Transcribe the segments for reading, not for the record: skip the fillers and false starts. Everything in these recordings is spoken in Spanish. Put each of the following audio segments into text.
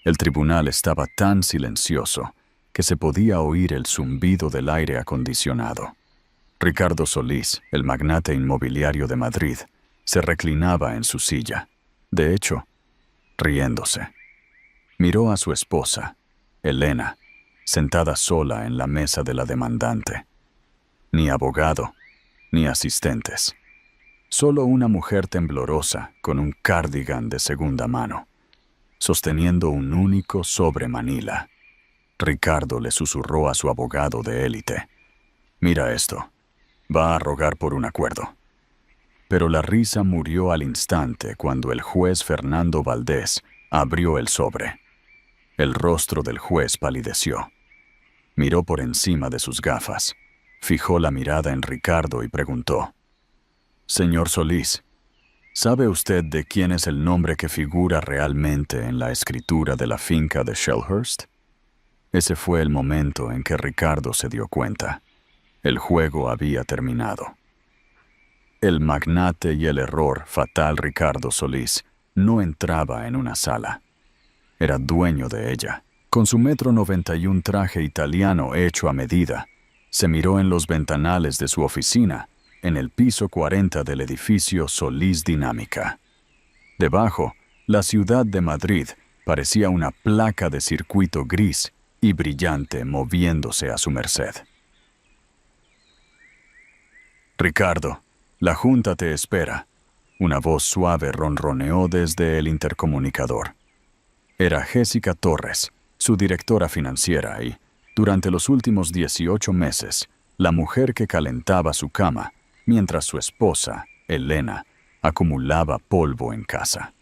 El tribunal estaba tan silencioso que se podía oír el zumbido del aire acondicionado. Ricardo Solís, el magnate inmobiliario de Madrid, se reclinaba en su silla, de hecho, riéndose. Miró a su esposa, Elena, sentada sola en la mesa de la demandante. Ni abogado, ni asistentes. Solo una mujer temblorosa con un cardigan de segunda mano, sosteniendo un único sobre Manila. Ricardo le susurró a su abogado de élite: «Mira esto, va a rogar por un acuerdo». Pero la risa murió al instante cuando el juez Fernando Valdés abrió el sobre. El rostro del juez palideció. Miró por encima de sus gafas, fijó la mirada en Ricardo y preguntó: «Señor Solís, ¿sabe usted de quién es el nombre que figura realmente en la escritura de la finca de Shellhurst?». Ese fue el momento en que Ricardo se dio cuenta. El juego había terminado. El magnate y el error fatal Ricardo Solís no entraba en una sala. Era dueño de ella. Con su 1,91 m traje italiano hecho a medida, se miró en los ventanales de su oficina, en el piso 40 del edificio Solís Dinámica. Debajo, la ciudad de Madrid parecía una placa de circuito gris y brillante moviéndose a su merced. «Ricardo, la junta te espera», una voz suave ronroneó desde el intercomunicador. Era Jessica Torres, su directora financiera y, durante los últimos 18 meses, la mujer que calentaba su cama mientras su esposa, Elena, acumulaba polvo en casa.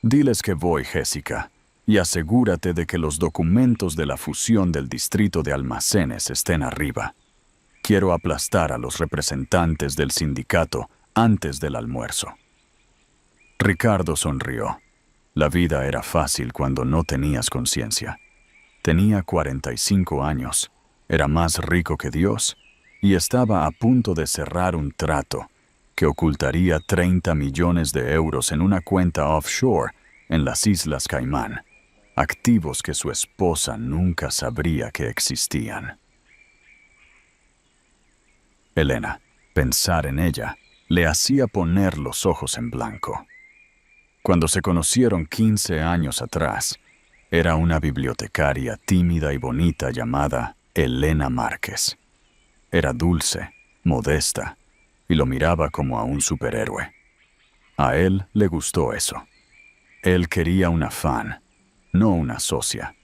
«Diles que voy, Jessica, y asegúrate de que los documentos de la fusión del distrito de almacenes estén arriba. Quiero aplastar a los representantes del sindicato antes del almuerzo». Ricardo sonrió. La vida era fácil cuando no tenías conciencia. Tenía 45 años, era más rico que Dios y estaba a punto de cerrar un trato que ocultaría 30 millones de euros en una cuenta offshore en las Islas Caimán, activos que su esposa nunca sabría que existían. Elena, pensar en ella, le hacía poner los ojos en blanco. Cuando se conocieron 15 años atrás, era una bibliotecaria tímida y bonita llamada Elena Márquez. Era dulce, modesta, y lo miraba como a un superhéroe. A él le gustó eso. Él quería una fan, no una socia.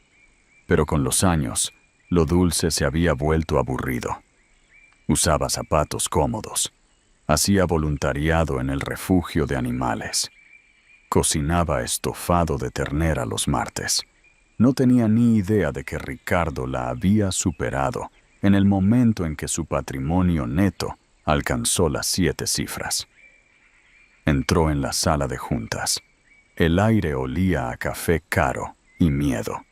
Pero con los años, lo dulce se había vuelto aburrido. Usaba zapatos cómodos. Hacía voluntariado en el refugio de animales. Cocinaba estofado de ternera los martes. No tenía ni idea de que Ricardo la había superado en el momento en que su patrimonio neto alcanzó las 7 cifras. Entró en la sala de juntas. El aire olía a café caro y miedo.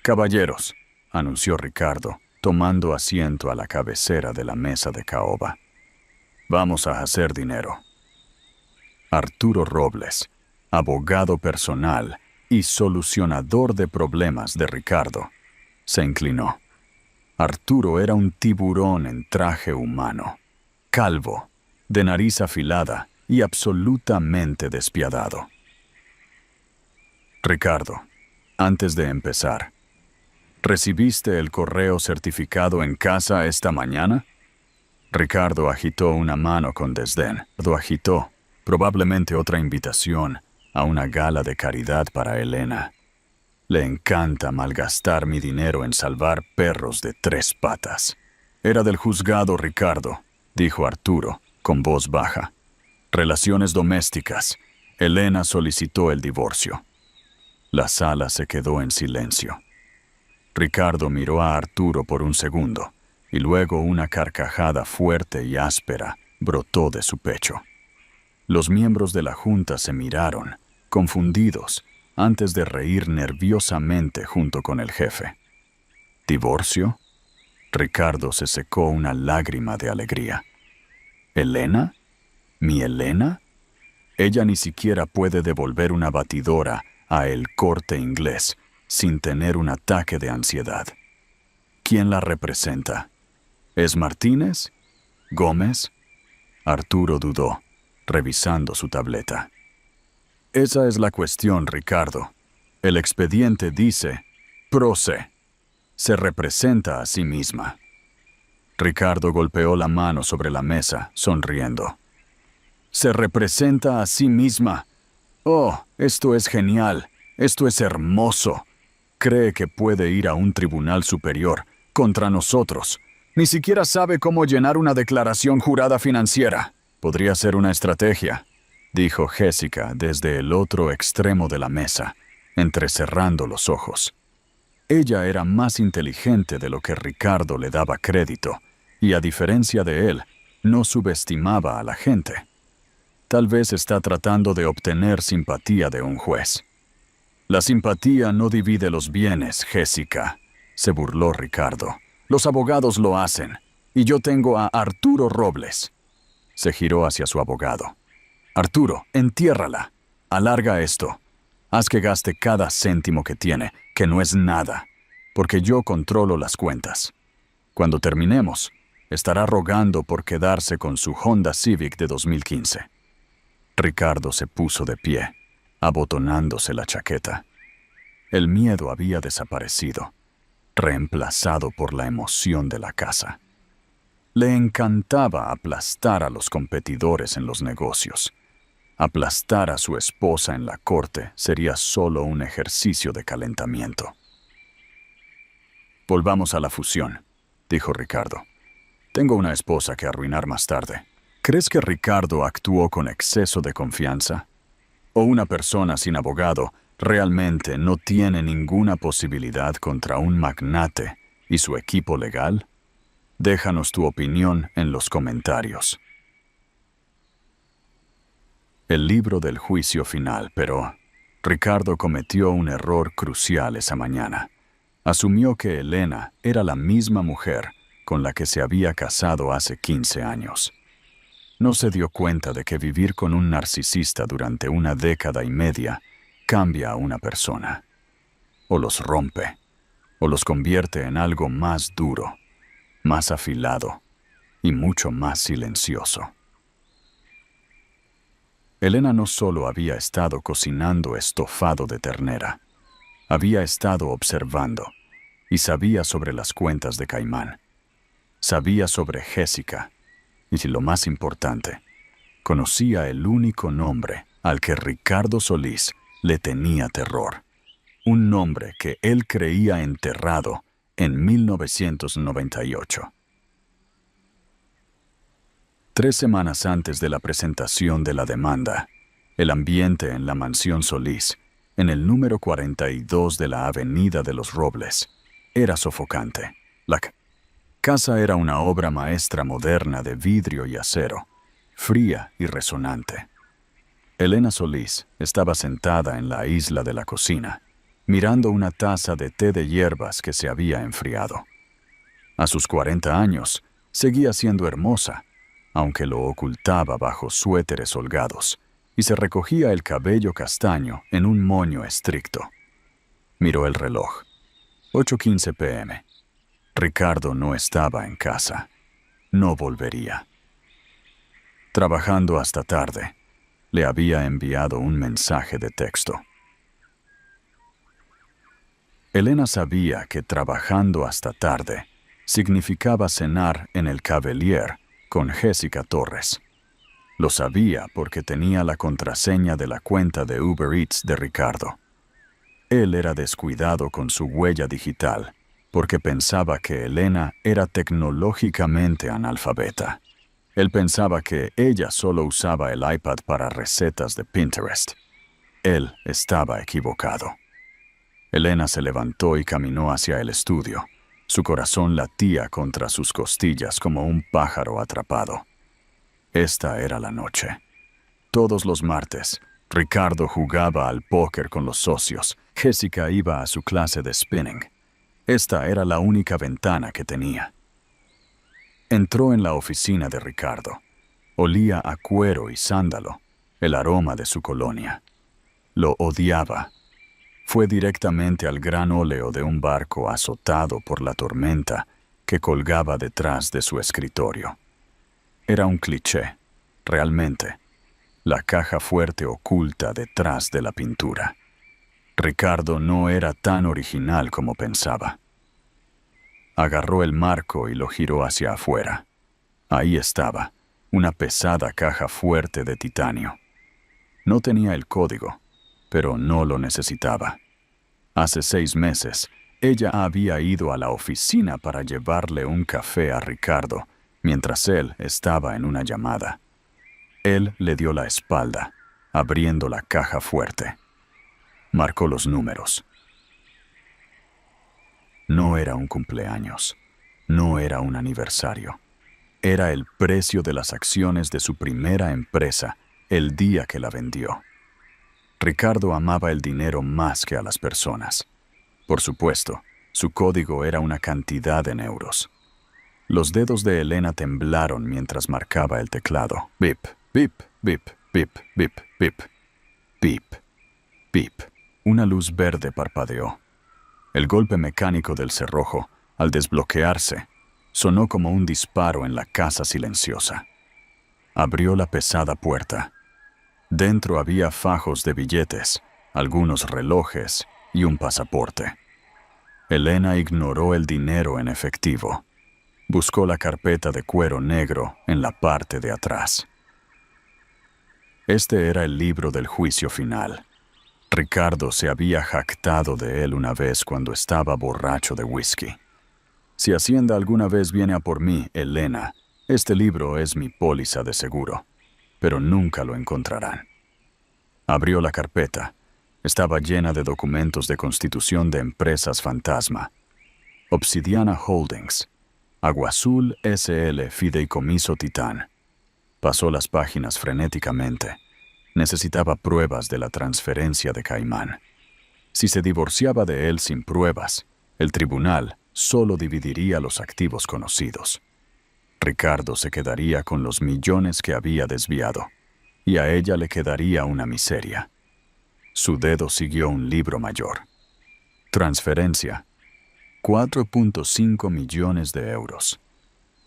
«Caballeros», anunció Ricardo, tomando asiento a la cabecera de la mesa de caoba. «Vamos a hacer dinero». Arturo Robles, abogado personal y solucionador de problemas de Ricardo, se inclinó. Arturo era un tiburón en traje humano, calvo, de nariz afilada y absolutamente despiadado. «Ricardo, antes de empezar, ¿recibiste el correo certificado en casa esta mañana?». Ricardo agitó una mano con desdén. Agitó, probablemente otra invitación a una gala de caridad para Elena. Le encanta malgastar mi dinero en salvar perros de 3 patas. «Era del juzgado, Ricardo», dijo Arturo, con voz baja. «Relaciones domésticas. Elena solicitó el divorcio». La sala se quedó en silencio. Ricardo miró a Arturo por un segundo, y luego una carcajada fuerte y áspera brotó de su pecho. Los miembros de la junta se miraron, confundidos, antes de reír nerviosamente junto con el jefe. ¿Divorcio? Ricardo se secó una lágrima de alegría. ¿Elena? ¿Mi Elena? Ella ni siquiera puede devolver una batidora a El Corte Inglés sin tener un ataque de ansiedad. ¿Quién la representa? ¿Es Martínez? ¿Gómez? Arturo dudó, revisando su tableta. Esa es la cuestión, Ricardo. El expediente dice, Proce. Se representa a sí misma. Ricardo golpeó la mano sobre la mesa, sonriendo. Se representa a sí misma. Oh, esto es genial. Esto es hermoso. Cree que puede ir a un tribunal superior contra nosotros. Ni siquiera sabe cómo llenar una declaración jurada financiera. Podría ser una estrategia, dijo Jessica desde el otro extremo de la mesa, entrecerrando los ojos. Ella era más inteligente de lo que Ricardo le daba crédito, y a diferencia de él, no subestimaba a la gente. Tal vez está tratando de obtener simpatía de un juez. La simpatía no divide los bienes, Jessica, se burló Ricardo. Los abogados lo hacen, y yo tengo a Arturo Robles. Se giró hacia su abogado. Arturo, entiérrala. Alarga esto. Haz que gaste cada céntimo que tiene, que no es nada, porque yo controlo las cuentas. Cuando terminemos, estará rogando por quedarse con su Honda Civic de 2015. Ricardo se puso de pie, abotonándose la chaqueta. El miedo había desaparecido, reemplazado por la emoción de la casa. Le encantaba aplastar a los competidores en los negocios. Aplastar a su esposa en la corte sería solo un ejercicio de calentamiento. Volvamos a la fusión, dijo Ricardo. Tengo una esposa que arruinar más tarde. ¿Crees que Ricardo actuó con exceso de confianza? ¿O una persona sin abogado realmente no tiene ninguna posibilidad contra un magnate y su equipo legal? Déjanos tu opinión en los comentarios. El libro del juicio final, pero Ricardo cometió un error crucial esa mañana. Asumió que Elena era la misma mujer con la que se había casado hace 15 años. No se dio cuenta de que vivir con un narcisista durante una década y media cambia a una persona. O los rompe, o los convierte en algo más duro, más afilado y mucho más silencioso. Elena no solo había estado cocinando estofado de ternera, había estado observando y sabía sobre las cuentas de Caimán. Sabía sobre Jessica y, lo más importante, conocía el único nombre al que Ricardo Solís le tenía terror. Un nombre que él creía enterrado en 1998. 3 semanas antes de la presentación de la demanda, el ambiente en la mansión Solís, en el número 42 de la Avenida de los Robles, era sofocante. La casa era una obra maestra moderna de vidrio y acero, fría y resonante. Elena Solís estaba sentada en la isla de la cocina, mirando una taza de té de hierbas que se había enfriado. A sus 40 años, seguía siendo hermosa, aunque lo ocultaba bajo suéteres holgados, y se recogía el cabello castaño en un moño estricto. Miró el reloj. 8:15 p.m. Ricardo no estaba en casa. No volvería. Trabajando hasta tarde, le había enviado un mensaje de texto. Elena sabía que trabajando hasta tarde significaba cenar en el Cavalier con Jessica Torres. Lo sabía porque tenía la contraseña de la cuenta de Uber Eats de Ricardo. Él era descuidado con su huella digital porque pensaba que Elena era tecnológicamente analfabeta. Él pensaba que ella solo usaba el iPad para recetas de Pinterest. Él estaba equivocado. Elena se levantó y caminó hacia el estudio. Su corazón latía contra sus costillas como un pájaro atrapado. Esta era la noche. Todos los martes, Ricardo jugaba al póker con los socios. Jessica iba a su clase de spinning. Esta era la única ventana que tenía. Entró en la oficina de Ricardo. Olía a cuero y sándalo, el aroma de su colonia. Lo odiaba, Fue directamente al gran óleo de un barco azotado por la tormenta que colgaba detrás de su escritorio. Era un cliché, realmente, la caja fuerte oculta detrás de la pintura. Ricardo no era tan original como pensaba. Agarró el marco y lo giró hacia afuera. Ahí estaba, una pesada caja fuerte de titanio. No tenía el código, pero no lo necesitaba. Hace 6 meses, ella había ido a la oficina para llevarle un café a Ricardo, mientras él estaba en una llamada. Él le dio la espalda, abriendo la caja fuerte. Marcó los números. No era un cumpleaños, no era un aniversario. Era el precio de las acciones de su primera empresa el día que la vendió. Ricardo amaba el dinero más que a las personas. Por supuesto, su código era una cantidad en euros. Los dedos de Elena temblaron mientras marcaba el teclado. Bip, bip, bip, bip, bip, bip, bip, bip. Una luz verde parpadeó. El golpe mecánico del cerrojo, al desbloquearse, sonó como un disparo en la casa silenciosa. Abrió la pesada puerta. Dentro había fajos de billetes, algunos relojes y un pasaporte. Elena ignoró el dinero en efectivo. Buscó la carpeta de cuero negro en la parte de atrás. Este era el libro del juicio final. Ricardo se había jactado de él una vez cuando estaba borracho de whisky. Si Hacienda alguna vez viene a por mí, Elena, este libro es mi póliza de seguro, pero nunca lo encontrarán. Abrió la carpeta. Estaba llena de documentos de constitución de empresas fantasma. Obsidiana Holdings, Agua Azul SL Fideicomiso Titán. Pasó las páginas frenéticamente. Necesitaba pruebas de la transferencia de Caimán. Si se divorciaba de él sin pruebas, el tribunal solo dividiría los activos conocidos. Ricardo se quedaría con los millones que había desviado, y a ella le quedaría una miseria. Su dedo siguió un libro mayor. Transferencia: 4.5 millones de euros.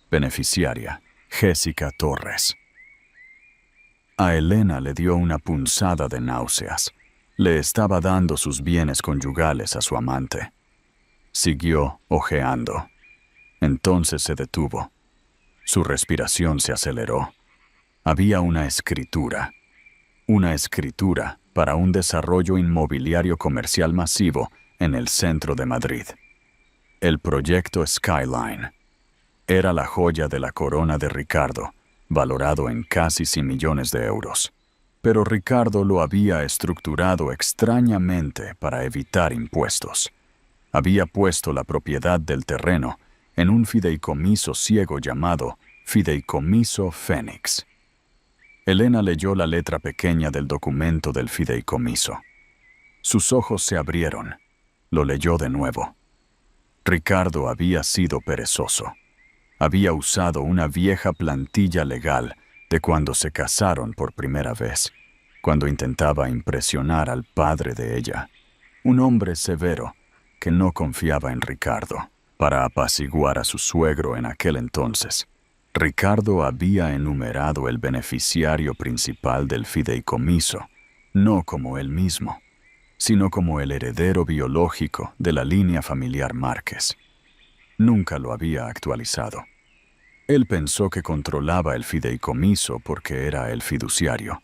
Beneficiaria: Jessica Torres. A Elena le dio una punzada de náuseas. Le estaba dando sus bienes conyugales a su amante. Siguió hojeando. Entonces se detuvo. Su respiración se aceleró. Había una escritura para un desarrollo inmobiliario comercial masivo en el centro de Madrid. El proyecto Skyline. Era la joya de la corona de Ricardo, valorado en casi 100 millones de euros. Pero Ricardo lo había estructurado extrañamente para evitar impuestos. Había puesto la propiedad del terreno en un fideicomiso ciego llamado Fideicomiso Fénix. Elena leyó la letra pequeña del documento del fideicomiso. Sus ojos se abrieron. Lo leyó de nuevo. Ricardo había sido perezoso. Había usado una vieja plantilla legal de cuando se casaron por primera vez, cuando intentaba impresionar al padre de ella, un hombre severo que no confiaba en Ricardo, para apaciguar a su suegro en aquel entonces. Ricardo había enumerado el beneficiario principal del fideicomiso, no como él mismo, sino como el heredero biológico de la línea familiar Márquez. Nunca lo había actualizado. Él pensó que controlaba el fideicomiso porque era el fiduciario,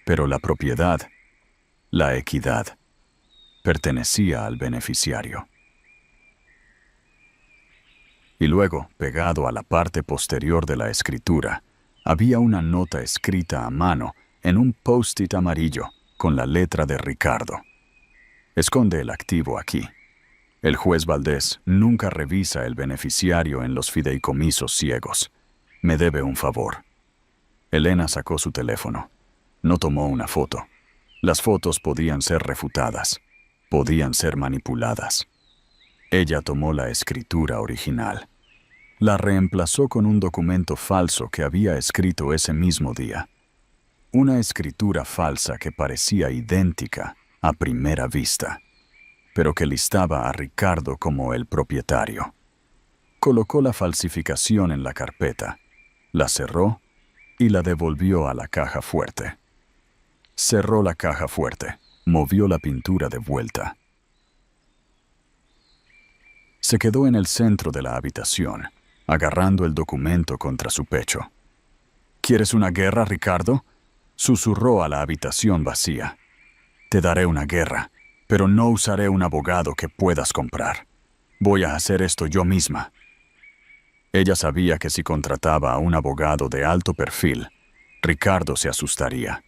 pero la propiedad, la equidad, pertenecía al beneficiario. Y luego, pegado a la parte posterior de la escritura, había una nota escrita a mano en un post-it amarillo con la letra de Ricardo. Esconde el activo aquí. El juez Valdés nunca revisa el beneficiario en los fideicomisos ciegos. Me debe un favor. Elena sacó su teléfono. No tomó una foto. Las fotos podían ser refutadas. Podían ser manipuladas. Ella tomó la escritura original. La reemplazó con un documento falso que había escrito ese mismo día. Una escritura falsa que parecía idéntica a primera vista. pero que listaba a Ricardo como el propietario. Colocó la falsificación en la carpeta, la cerró y la devolvió a la caja fuerte. Cerró la caja fuerte, movió la pintura de vuelta. Se quedó en el centro de la habitación, agarrando el documento contra su pecho. ¿Quieres una guerra, Ricardo?, susurró a la habitación vacía. Te daré una guerra, pero no usaré un abogado que puedas comprar. Voy a hacer esto yo misma. Ella sabía que si contrataba a un abogado de alto perfil, Ricardo se asustaría.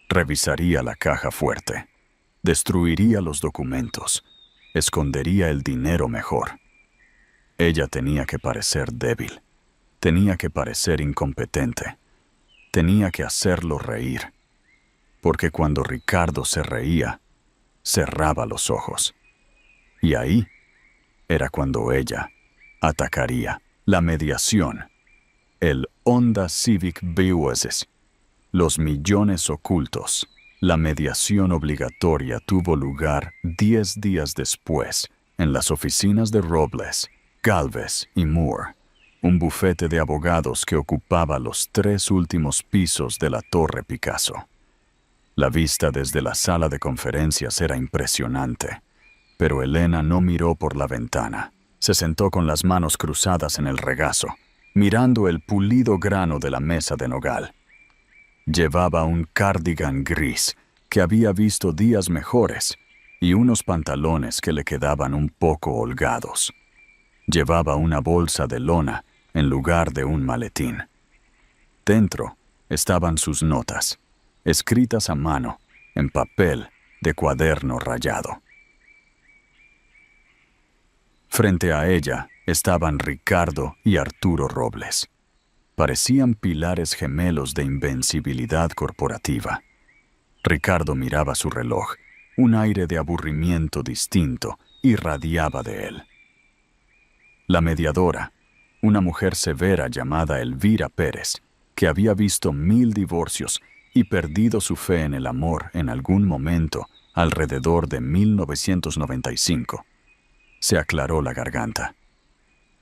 Revisaría la caja fuerte, destruiría los documentos, escondería el dinero mejor. Ella tenía que parecer débil, tenía que parecer incompetente, tenía que hacerlo reír, porque cuando Ricardo se reía, cerraba los ojos. Y ahí era cuando ella atacaría la mediación, el Honda Civic Buses, los millones ocultos. La mediación obligatoria tuvo lugar 10 días después en las oficinas de Robles, Galvez y Moore, un bufete de abogados que ocupaba los 3 últimos pisos de la Torre Picasso. La vista desde la sala de conferencias era impresionante, pero Elena no miró por la ventana. Se sentó con las manos cruzadas en el regazo, mirando el pulido grano de la mesa de nogal. Llevaba un cardigan gris que había visto días mejores y unos pantalones que le quedaban un poco holgados. Llevaba una bolsa de lona en lugar de un maletín. Dentro estaban sus notas, escritas a mano, en papel de cuaderno rayado. Frente a ella estaban Ricardo y Arturo Robles. Parecían pilares gemelos de invencibilidad corporativa. Ricardo miraba su reloj. Un aire de aburrimiento distinto irradiaba de él. La mediadora, una mujer severa llamada Elvira Pérez, que había visto 1000 divorcios y perdido su fe en el amor en algún momento alrededor de 1995, se aclaró la garganta.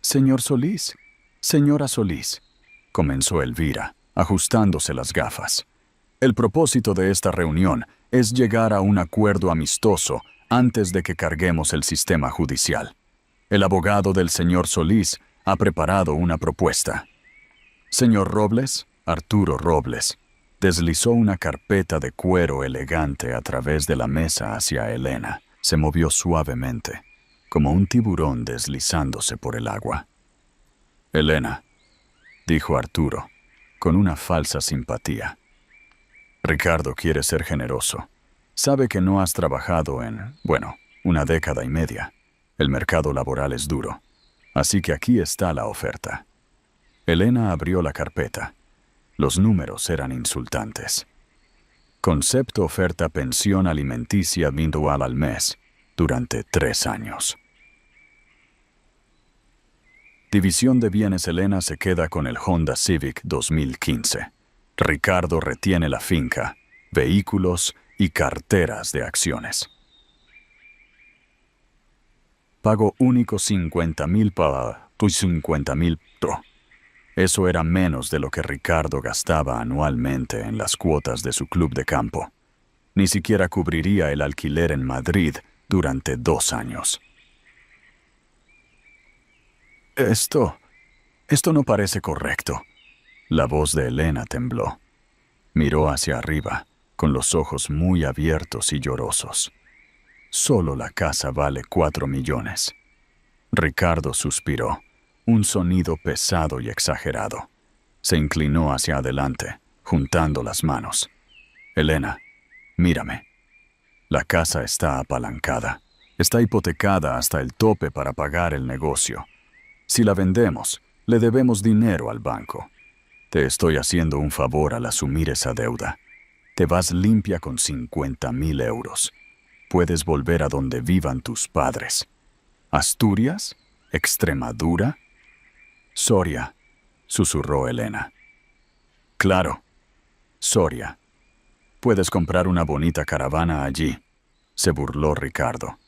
«Señor Solís, señora Solís», comenzó Elvira, ajustándose las gafas. «El propósito de esta reunión es llegar a un acuerdo amistoso antes de que carguemos el sistema judicial. El abogado del señor Solís ha preparado una propuesta». «Señor Robles», Arturo Robles, deslizó una carpeta de cuero elegante a través de la mesa hacia Elena. Se movió suavemente, como un tiburón deslizándose por el agua. «Elena», dijo Arturo, con una falsa simpatía. «Ricardo quiere ser generoso. Sabe que no has trabajado en, una década y media. El mercado laboral es duro. Así que aquí está la oferta». Elena abrió la carpeta. Los números eran insultantes. Concepto oferta pensión alimenticia mensual al mes durante 3 años. División de bienes. Elena se queda con el Honda Civic 2015. Ricardo retiene la finca, vehículos y carteras de acciones. Pago único 50,000 para 50,000 pro. Eso era menos de lo que Ricardo gastaba anualmente en las cuotas de su club de campo. Ni siquiera cubriría el alquiler en Madrid durante 2 años. Esto no parece correcto. La voz de Elena tembló. Miró hacia arriba, con los ojos muy abiertos y llorosos. Solo la casa vale 4 millones. Ricardo suspiró, un sonido pesado y exagerado. Se inclinó hacia adelante, juntando las manos. Elena, mírame. La casa está apalancada. Está hipotecada hasta el tope para pagar el negocio. Si la vendemos, le debemos dinero al banco. Te estoy haciendo un favor al asumir esa deuda. Te vas limpia con 50,000 euros. Puedes volver a donde vivan tus padres. ¿Asturias? ¿Extremadura? Soria, susurró Elena. Claro, Soria. Puedes comprar una bonita caravana allí, se burló Ricardo.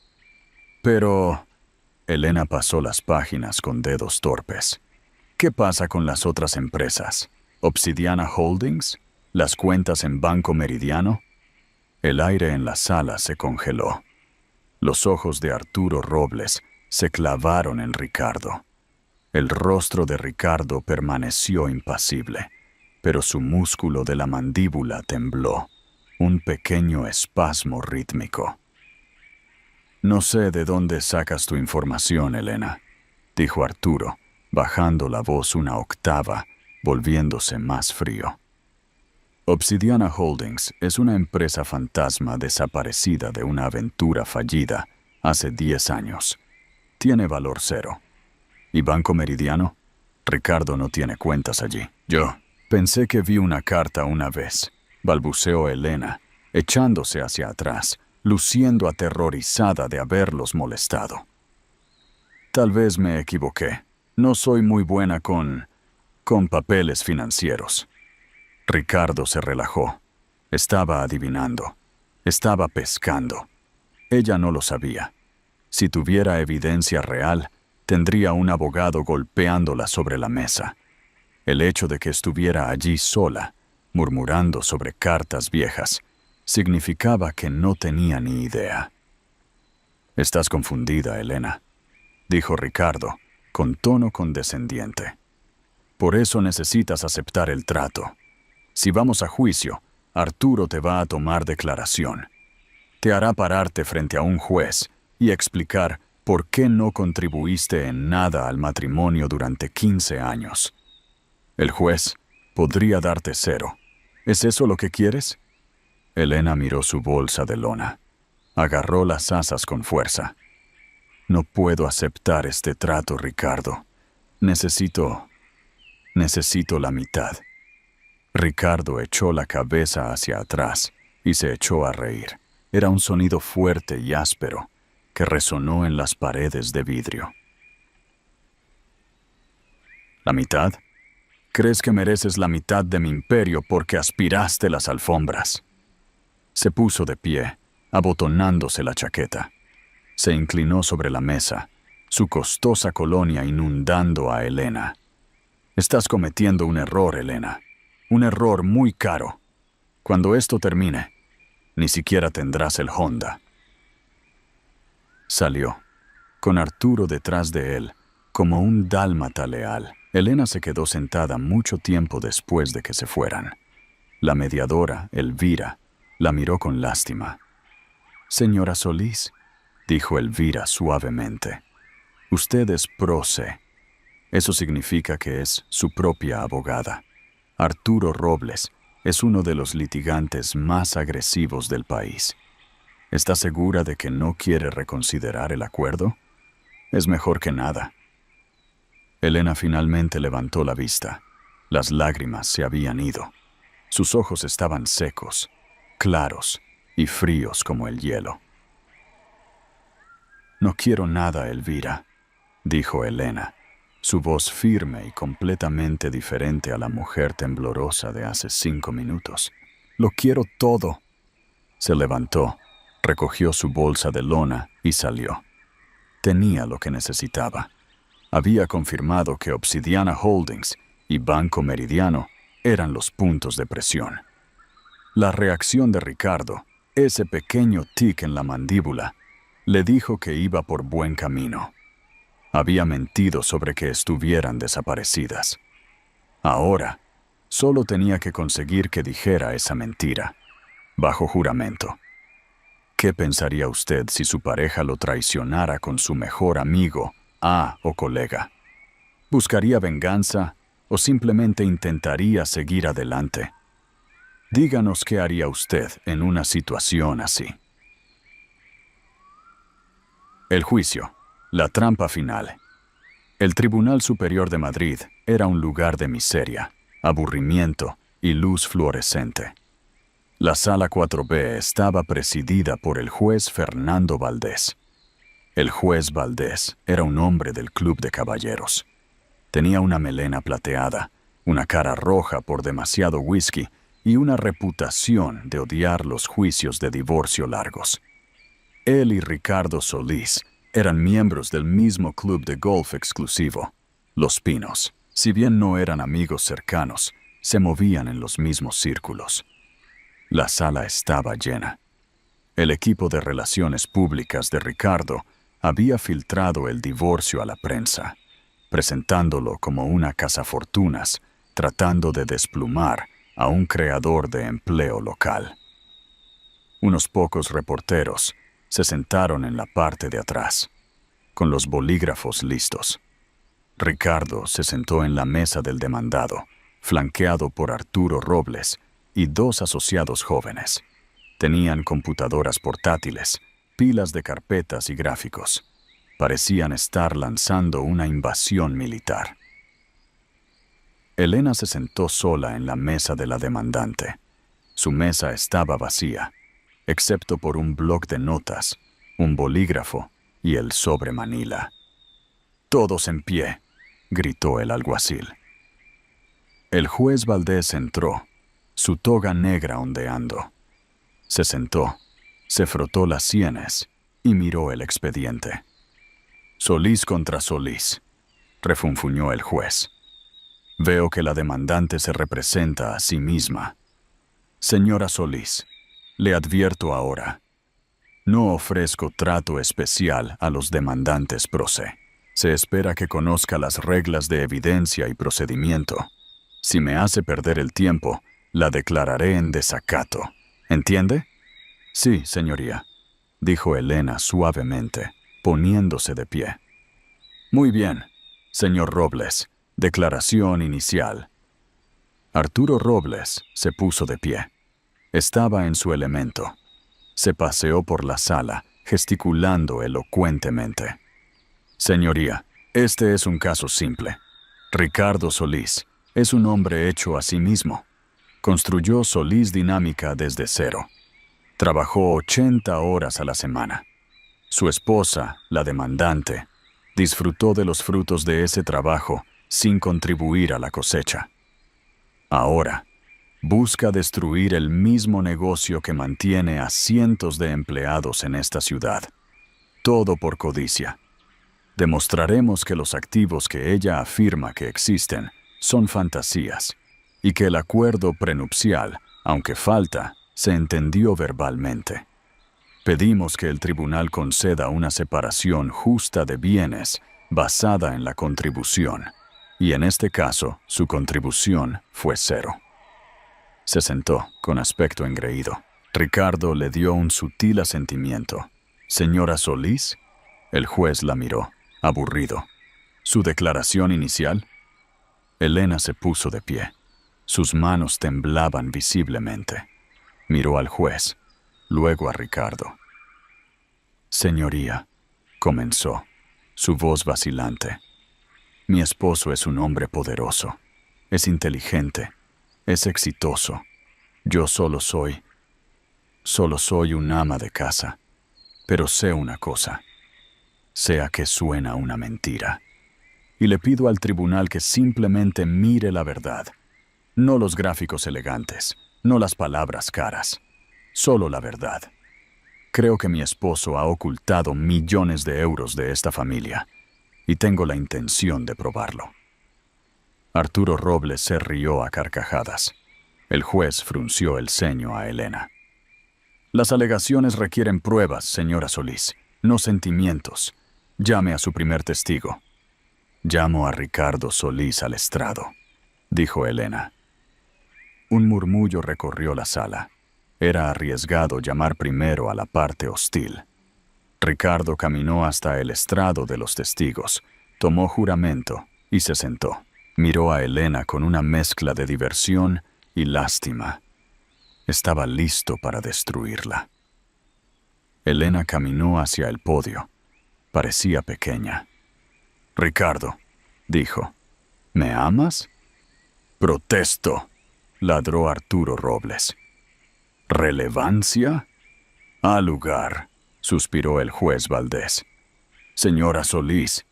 Pero... Elena pasó las páginas con dedos torpes. ¿Qué pasa con las otras empresas? ¿Obsidiana Holdings? ¿Las cuentas en Banco Meridiano? El aire en la sala se congeló. Los ojos de Arturo Robles se clavaron en Ricardo. El rostro de Ricardo permaneció impasible, pero su músculo de la mandíbula tembló, un pequeño espasmo rítmico. «No sé de dónde sacas tu información, Elena», dijo Arturo, bajando la voz una octava, volviéndose más frío. Obsidiana Holdings es una empresa fantasma desaparecida de una aventura fallida hace 10 años. Tiene valor cero. ¿Y Banco Meridiano? Ricardo no tiene cuentas allí. Yo pensé que vi una carta una vez, balbuceó Elena, echándose hacia atrás, luciendo aterrorizada de haberlos molestado. Tal vez me equivoqué. No soy muy buena con papeles financieros. Ricardo se relajó. Estaba adivinando. Estaba pescando. Ella no lo sabía. Si tuviera evidencia real, tendría un abogado golpeándola sobre la mesa. El hecho de que estuviera allí sola, murmurando sobre cartas viejas, significaba que no tenía ni idea. «Estás confundida, Elena», dijo Ricardo, con tono condescendiente. «Por eso necesitas aceptar el trato. Si vamos a juicio, Arturo te va a tomar declaración. Te hará pararte frente a un juez y explicar por qué no contribuiste en nada al matrimonio durante 15 años. El juez podría darte 0. ¿Es eso lo que quieres?» Elena miró su bolsa de lona. Agarró las asas con fuerza. «No puedo aceptar este trato, Ricardo. Necesito la mitad». Ricardo echó la cabeza hacia atrás y se echó a reír. Era un sonido fuerte y áspero que resonó en las paredes de vidrio. «¿La mitad? ¿Crees que mereces la mitad de mi imperio porque aspiraste las alfombras?» Se puso de pie, abotonándose la chaqueta. Se inclinó sobre la mesa, su costosa colonia inundando a Elena. «Estás cometiendo un error, Elena. Un error muy caro. Cuando esto termine, ni siquiera tendrás el Honda». Salió, con Arturo detrás de él, como un dálmata leal. Elena se quedó sentada mucho tiempo después de que se fueran. La mediadora, Elvira, la miró con lástima. «Señora Solís», dijo Elvira suavemente, «usted es pro se. Eso significa que es su propia abogada. Arturo Robles es uno de los litigantes más agresivos del país. ¿Está segura de que no quiere reconsiderar el acuerdo? Es mejor que nada». Elena finalmente levantó la vista. Las lágrimas se habían ido. Sus ojos estaban secos, claros y fríos como el hielo. «No quiero nada, Elvira», dijo Elena, su voz firme y completamente diferente a la mujer temblorosa de hace 5 minutos. «Lo quiero todo». Se levantó, recogió su bolsa de lona y salió. Tenía lo que necesitaba. Había confirmado que Obsidiana Holdings y Banco Meridiano eran los puntos de presión. La reacción de Ricardo, ese pequeño tic en la mandíbula, le dijo que iba por buen camino. Había mentido sobre que estuvieran desaparecidas. Ahora, solo tenía que conseguir que dijera esa mentira, bajo juramento. ¿Qué pensaría usted si su pareja lo traicionara con su mejor amigo, o colega? ¿Buscaría venganza o simplemente intentaría seguir adelante? Díganos qué haría usted en una situación así. El juicio, la trampa final. El Tribunal Superior de Madrid era un lugar de miseria, aburrimiento y luz fluorescente. La Sala 4B estaba presidida por el juez Fernando Valdés. El juez Valdés era un hombre del Club de Caballeros. Tenía una melena plateada, una cara roja por demasiado whisky y una reputación de odiar los juicios de divorcio largos. Él y Ricardo Solís Eran miembros del mismo club de golf exclusivo, Los Pinos. Si bien no eran amigos cercanos, se movían en los mismos círculos. La sala estaba llena. El equipo de relaciones públicas de Ricardo había filtrado el divorcio a la prensa, presentándolo como una cazafortunas, tratando de desplumar a un creador de empleo local. Unos pocos reporteros se sentaron en la parte de atrás, con los bolígrafos listos. Ricardo se sentó en la mesa del demandado, flanqueado por Arturo Robles y dos asociados jóvenes. Tenían computadoras portátiles, pilas de carpetas y gráficos. Parecían estar lanzando una invasión militar. Elena se sentó sola en la mesa de la demandante. Su mesa estaba vacía, excepto por un bloc de notas, un bolígrafo y el sobre manila. «Todos en pie», gritó el alguacil. El juez Valdés entró, su toga negra ondeando. Se sentó, se frotó las sienes y miró el expediente. «Solís contra Solís», refunfuñó el juez. «Veo que la demandante se representa a sí misma. Señora Solís, le advierto ahora. No ofrezco trato especial a los demandantes pro se. Se espera que conozca las reglas de evidencia y procedimiento. Si me hace perder el tiempo, la declararé en desacato. ¿Entiende?» «Sí, señoría», dijo Elena suavemente, poniéndose de pie. «Muy bien, señor Robles. Declaración inicial». Arturo Robles se puso de pie. Estaba en su elemento. Se paseó por la sala, gesticulando elocuentemente. «Señoría, este es un caso simple. Ricardo Solís es un hombre hecho a sí mismo. Construyó Solís Dinámica desde cero. Trabajó 80 horas a la semana. Su esposa, la demandante, disfrutó de los frutos de ese trabajo sin contribuir a la cosecha. Ahora, busca destruir el mismo negocio que mantiene a cientos de empleados en esta ciudad. Todo por codicia. Demostraremos que los activos que ella afirma que existen son fantasías y que el acuerdo prenupcial, aunque falta, se entendió verbalmente. Pedimos que el tribunal conceda una separación justa de bienes basada en la contribución, y en este caso su contribución fue cero. Se sentó con aspecto engreído. Ricardo le dio un sutil asentimiento. «¿Señora Solís?» El juez la miró, aburrido. «¿Su declaración inicial?» Elena se puso de pie. Sus manos temblaban visiblemente. Miró al juez, luego a Ricardo. «Señoría», comenzó, su voz vacilante. «Mi esposo es un hombre poderoso, es inteligente, es exitoso. Yo solo soy un ama de casa. Pero sé una cosa, sé a qué suena una mentira. Y le pido al tribunal que simplemente mire la verdad. No los gráficos elegantes, no las palabras caras, solo la verdad. Creo que mi esposo ha ocultado millones de euros de esta familia, y tengo la intención de probarlo». Arturo Robles se rió a carcajadas. El juez frunció el ceño a Elena. «Las alegaciones requieren pruebas, señora Solís, no sentimientos. Llame a su primer testigo». «Llamo a Ricardo Solís al estrado», dijo Elena. Un murmullo recorrió la sala. Era arriesgado llamar primero a la parte hostil. Ricardo caminó hasta el estrado de los testigos, tomó juramento y se sentó. Miró a Elena con una mezcla de diversión y lástima. Estaba listo para destruirla. Elena caminó hacia el podio. Parecía pequeña. «Ricardo», dijo, «¿me amas?» «Protesto», ladró Arturo Robles. «¿Relevancia?» «Al lugar», suspiró el juez Valdés. «Señora Solís,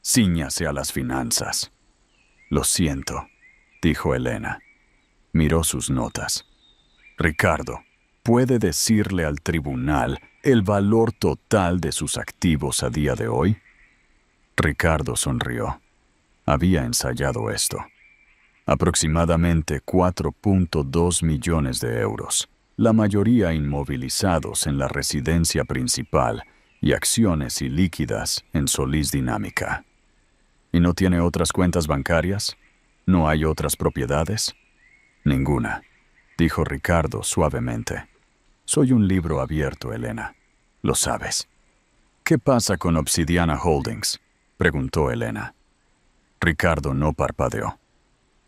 cíñase a las finanzas». «Lo siento», dijo Elena. Miró sus notas. «Ricardo, puede decirle al tribunal el valor total de sus activos a día de hoy? Ricardo sonrió. Había ensayado esto. Aproximadamente 4.2 millones de euros, la mayoría inmovilizados en la residencia principal y acciones ilíquidas en Solís Dinámica. ¿Y no tiene otras cuentas bancarias? ¿No hay otras propiedades? Ninguna, dijo Ricardo suavemente. Soy un libro abierto, Elena. Lo sabes. ¿Qué pasa con Obsidiana Holdings?, preguntó Elena. Ricardo no parpadeó.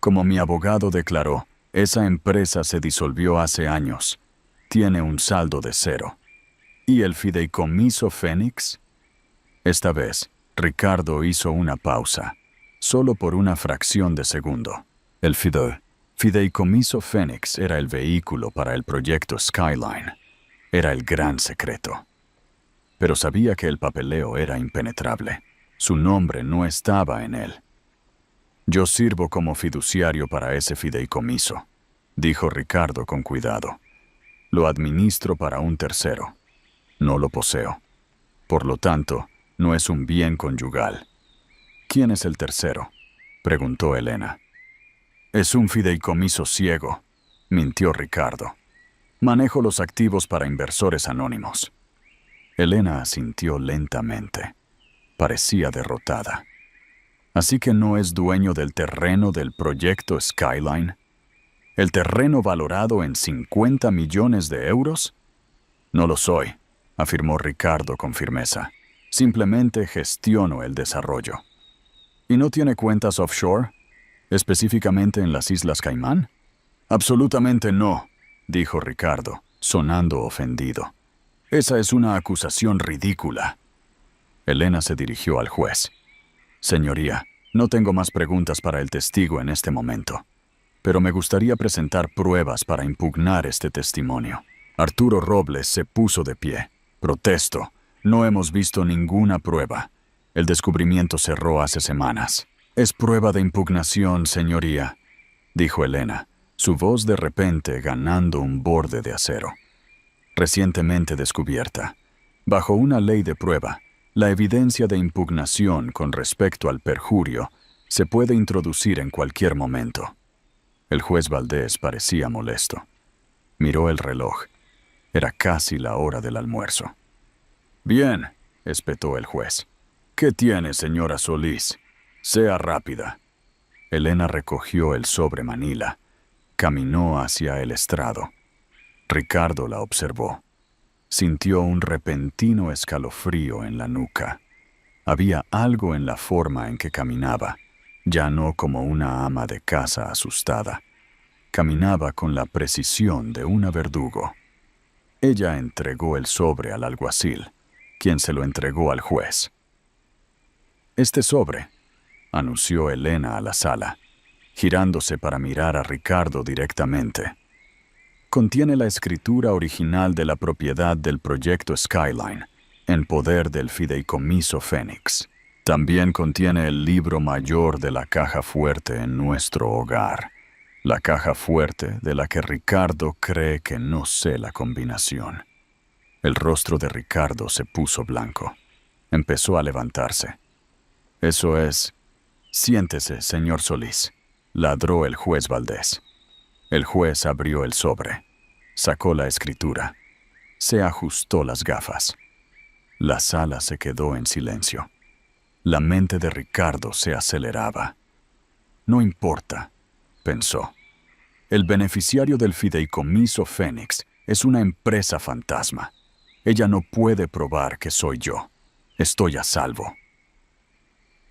Como mi abogado declaró, esa empresa se disolvió hace años. Tiene un saldo de 0. ¿Y el fideicomiso Fénix? Esta vez, Ricardo hizo una pausa, solo por una fracción de segundo. El fideicomiso Fénix era el vehículo para el proyecto Skyline. Era el gran secreto. Pero sabía que el papeleo era impenetrable. Su nombre no estaba en él. Yo sirvo como fiduciario para ese fideicomiso, dijo Ricardo con cuidado. Lo administro para un tercero. No lo poseo. Por lo tanto, no es un bien conyugal. ¿Quién es el tercero?, preguntó Elena. Es un fideicomiso ciego, mintió Ricardo. Manejo los activos para inversores anónimos. Elena asintió lentamente. Parecía derrotada. ¿Así que no es dueño del terreno del proyecto Skyline? ¿El terreno valorado en 50 millones de euros? No lo soy, afirmó Ricardo con firmeza. Simplemente gestiono el desarrollo. ¿Y no tiene cuentas offshore? ¿Específicamente en las Islas Caimán? Absolutamente no, dijo Ricardo, sonando ofendido. Esa es una acusación ridícula. Elena se dirigió al juez. Señoría, no tengo más preguntas para el testigo en este momento, pero me gustaría presentar pruebas para impugnar este testimonio. Arturo Robles se puso de pie. Protesto. No hemos visto ninguna prueba. El descubrimiento cerró hace semanas. Es prueba de impugnación, señoría, dijo Elena, su voz de repente ganando un borde de acero. Recientemente descubierta. Bajo una ley de prueba, la evidencia de impugnación con respecto al perjurio se puede introducir en cualquier momento. El juez Valdés parecía molesto. Miró el reloj. Era casi la hora del almuerzo. Bien, espetó el juez. ¿Qué tiene, señora Solís? Sea rápida. Elena recogió el sobre Manila. Caminó hacia el estrado. Ricardo la observó. Sintió un repentino escalofrío en la nuca. Había algo en la forma en que caminaba, ya no como una ama de casa asustada. Caminaba con la precisión de una verdugo. Ella entregó el sobre al alguacil, quien se lo entregó al juez. Este sobre, anunció Elena a la sala, girándose para mirar a Ricardo directamente. Contiene la escritura original de la propiedad del proyecto Skyline, en poder del fideicomiso Fénix. También contiene el libro mayor de la caja fuerte en nuestro hogar. La caja fuerte de la que Ricardo cree que no sé la combinación. El rostro de Ricardo se puso blanco. Empezó a levantarse. Eso es... Siéntese, señor Solís, ladró el juez Valdés. El juez abrió el sobre. Sacó la escritura. Se ajustó las gafas. La sala se quedó en silencio. La mente de Ricardo se aceleraba. No importa, pensó. El beneficiario del fideicomiso Fénix es una empresa fantasma. Ella no puede probar que soy yo. Estoy a salvo.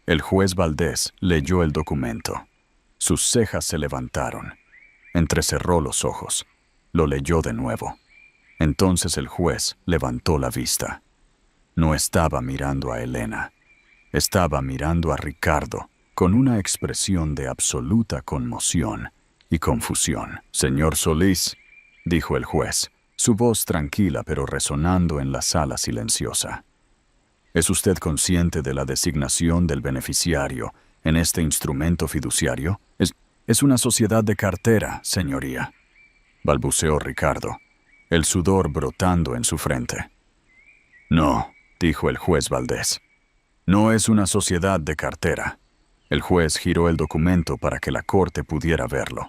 El juez Valdés leyó el documento. Sus cejas se levantaron. Entrecerró los ojos. Lo leyó de nuevo. Entonces el juez levantó la vista. No estaba mirando a Elena. Estaba mirando a Ricardo con una expresión de absoluta conmoción y confusión. Señor Solís, dijo el juez, su voz tranquila pero resonando en la sala silenciosa. ¿Es usted consciente de la designación del beneficiario en este instrumento fiduciario? Es una sociedad de cartera, señoría, balbuceó Ricardo. el sudor brotando en su frente. «No», dijo el juez Valdés. «No es una sociedad de cartera». El juez giró el documento para que la corte pudiera verlo.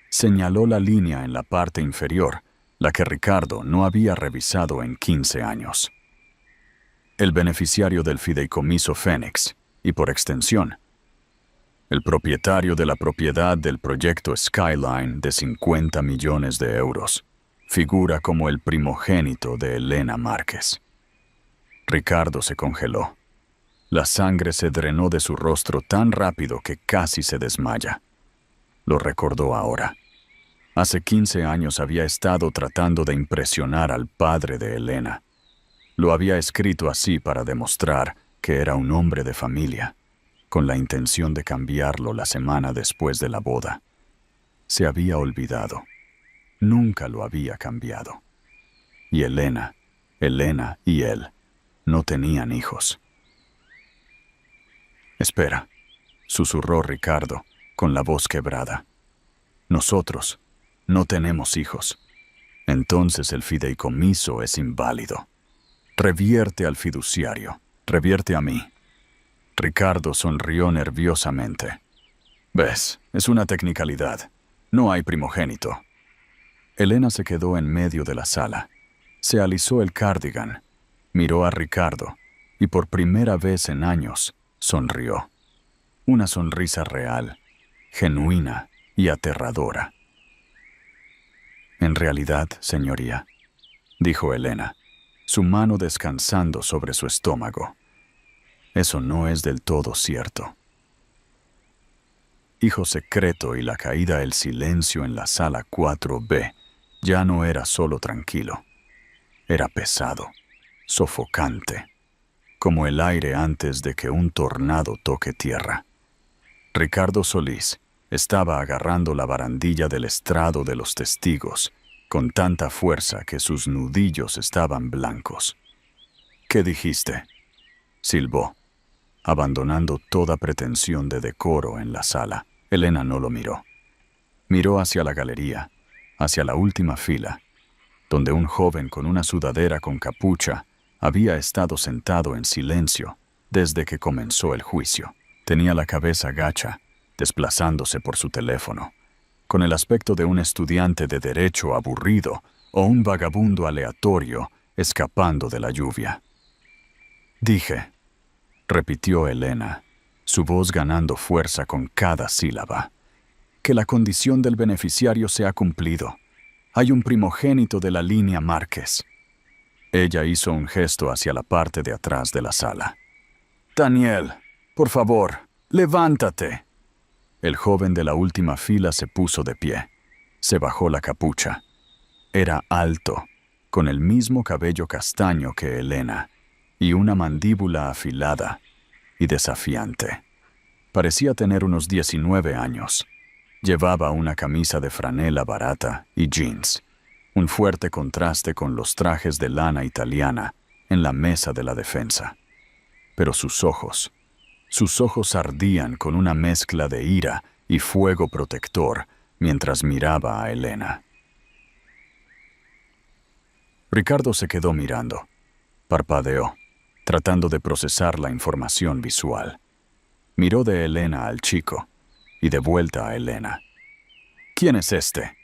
Señaló la línea en la parte inferior, la que Ricardo no había revisado en 15 años. El beneficiario del fideicomiso Fénix, y por extensión, el propietario de la propiedad del proyecto Skyline de 50 millones de euros, figura como el primogénito de Elena Márquez. Ricardo se congeló. La sangre se drenó de su rostro tan rápido que casi se desmaya. Lo recordó ahora. Hace 15 años había estado tratando de impresionar al padre de Elena. Lo había escrito así para demostrar que era un hombre de familia, con la intención de cambiarlo la semana después de la boda. Se había olvidado. Nunca lo había cambiado. Y Elena y él no tenían hijos. «Espera», susurró Ricardo, con la voz quebrada. «Nosotros no tenemos hijos. Entonces el fideicomiso es inválido. Revierte al fiduciario, revierte a mí». Ricardo sonrió nerviosamente. «Ves, es una tecnicalidad. No hay primogénito». Elena se quedó en medio de la sala. Se alisó el cardigan, miró a Ricardo y por primera vez en años sonrió. Una sonrisa real, genuina y aterradora. «En realidad, señoría», dijo Elena, su mano descansando sobre su estómago, «eso no es del todo cierto». Hijo secreto y la caída del silencio en la sala 4B ya no era solo tranquilo. Era pesado, sofocante, como el aire antes de que un tornado toque tierra. Ricardo Solís estaba agarrando la barandilla del estrado de los testigos con tanta fuerza que sus nudillos estaban blancos. «¿Qué dijiste?», silbó, abandonando toda pretensión de decoro en la sala. Elena no lo miró. Miró hacia la galería, hacia la última fila, donde un joven con una sudadera con capucha había estado sentado en silencio desde que comenzó el juicio. Tenía la cabeza gacha, desplazándose por su teléfono, con el aspecto de un estudiante de derecho aburrido o un vagabundo aleatorio escapando de la lluvia. «Dije», repitió Elena, su voz ganando fuerza con cada sílaba, «que la condición del beneficiario se ha cumplido. Hay un primogénito de la línea Márquez». Ella hizo un gesto hacia la parte de atrás de la sala. «Daniel, por favor, levántate». El joven de la última fila se puso de pie. Se bajó la capucha. Era alto, con el mismo cabello castaño que Elena, y una mandíbula afilada y desafiante. Parecía tener unos 19 años. Llevaba una camisa de franela barata y jeans, un fuerte contraste con los trajes de lana italiana en la mesa de la defensa. Pero sus ojos ardían con una mezcla de ira y fuego protector mientras miraba a Elena. Ricardo se quedó mirando. Parpadeó, tratando de procesar la información visual. Miró de Elena al chico y de vuelta a Elena. «¿Quién es este?»,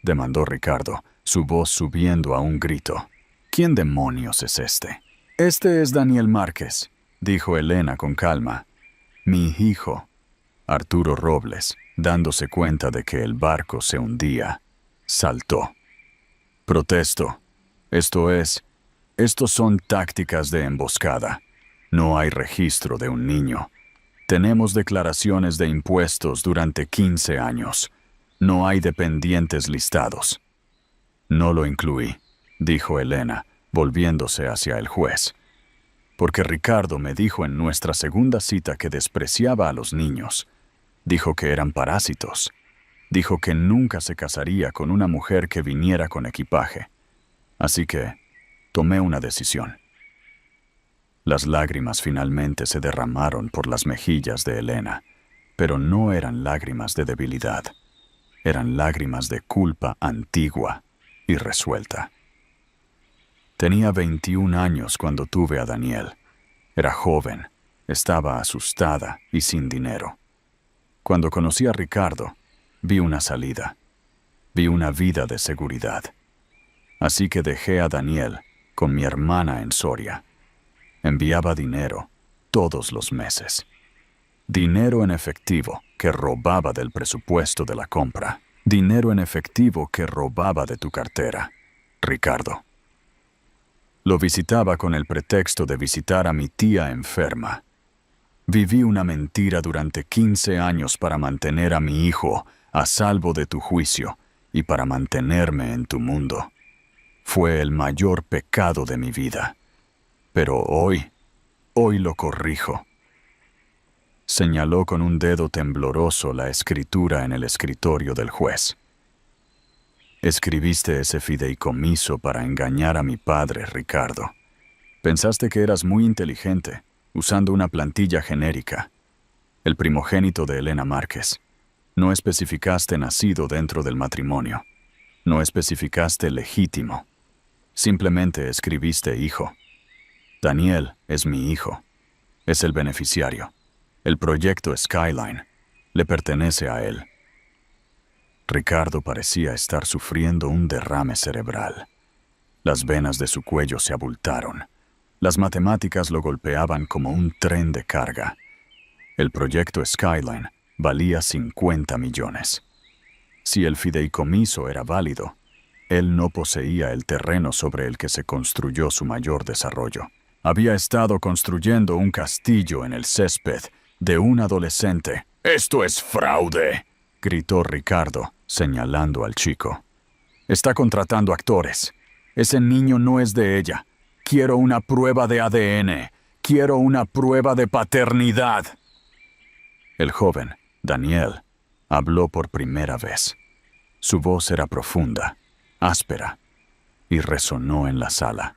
demandó Ricardo, su voz subiendo a un grito. «¿Quién demonios es este?». «Este es Daniel Márquez», dijo Elena con calma. «Mi hijo». Arturo Robles, dándose cuenta de que el barco se hundía, saltó. «Protesto. Estos son tácticas de emboscada. No hay registro de un niño. Tenemos declaraciones de impuestos durante 15 años. No hay dependientes listados». «No lo incluí», dijo Elena, volviéndose hacia el juez. «Porque Ricardo me dijo en nuestra segunda cita que despreciaba a los niños. Dijo que eran parásitos. Dijo que nunca se casaría con una mujer que viniera con equipaje. Así que tomé una decisión». Las lágrimas finalmente se derramaron por las mejillas de Elena, pero no eran lágrimas de debilidad. Eran lágrimas de culpa antigua y resuelta. Tenía 21 años cuando tuve a Daniel. Era joven, estaba asustada y sin dinero. Cuando conocí a Ricardo, vi una salida. Vi una vida de seguridad. Así que dejé a Daniel con mi hermana en Soria. Enviaba dinero todos los meses. Dinero en efectivo que robaba del presupuesto de la compra. Dinero en efectivo que robaba de tu cartera, Ricardo. Lo visitaba con el pretexto de visitar a mi tía enferma. Viví una mentira durante 15 años para mantener a mi hijo a salvo de tu juicio y para mantenerme en tu mundo. Fue el mayor pecado de mi vida. Pero hoy lo corrijo. Señaló con un dedo tembloroso la escritura en el escritorio del juez. Escribiste ese fideicomiso para engañar a mi padre, Ricardo. Pensaste que eras muy inteligente, usando una plantilla genérica. El primogénito de Elena Márquez. No especificaste nacido dentro del matrimonio. No especificaste legítimo. Simplemente escribiste hijo. Daniel es mi hijo. Es el beneficiario. El proyecto Skyline le pertenece a él. Ricardo parecía estar sufriendo un derrame cerebral. Las venas de su cuello se abultaron. Las matemáticas lo golpeaban como un tren de carga. El proyecto Skyline valía 50 millones. Si el fideicomiso era válido, él no poseía el terreno sobre el que se construyó su mayor desarrollo. Había estado construyendo un castillo en el césped de un adolescente. «¡Esto es fraude!», gritó Ricardo, señalando al chico. «Está contratando actores. Ese niño no es de ella. Quiero una prueba de ADN. Quiero una prueba de paternidad». El joven, Daniel, habló por primera vez. Su voz era profunda, áspera, y resonó en la sala.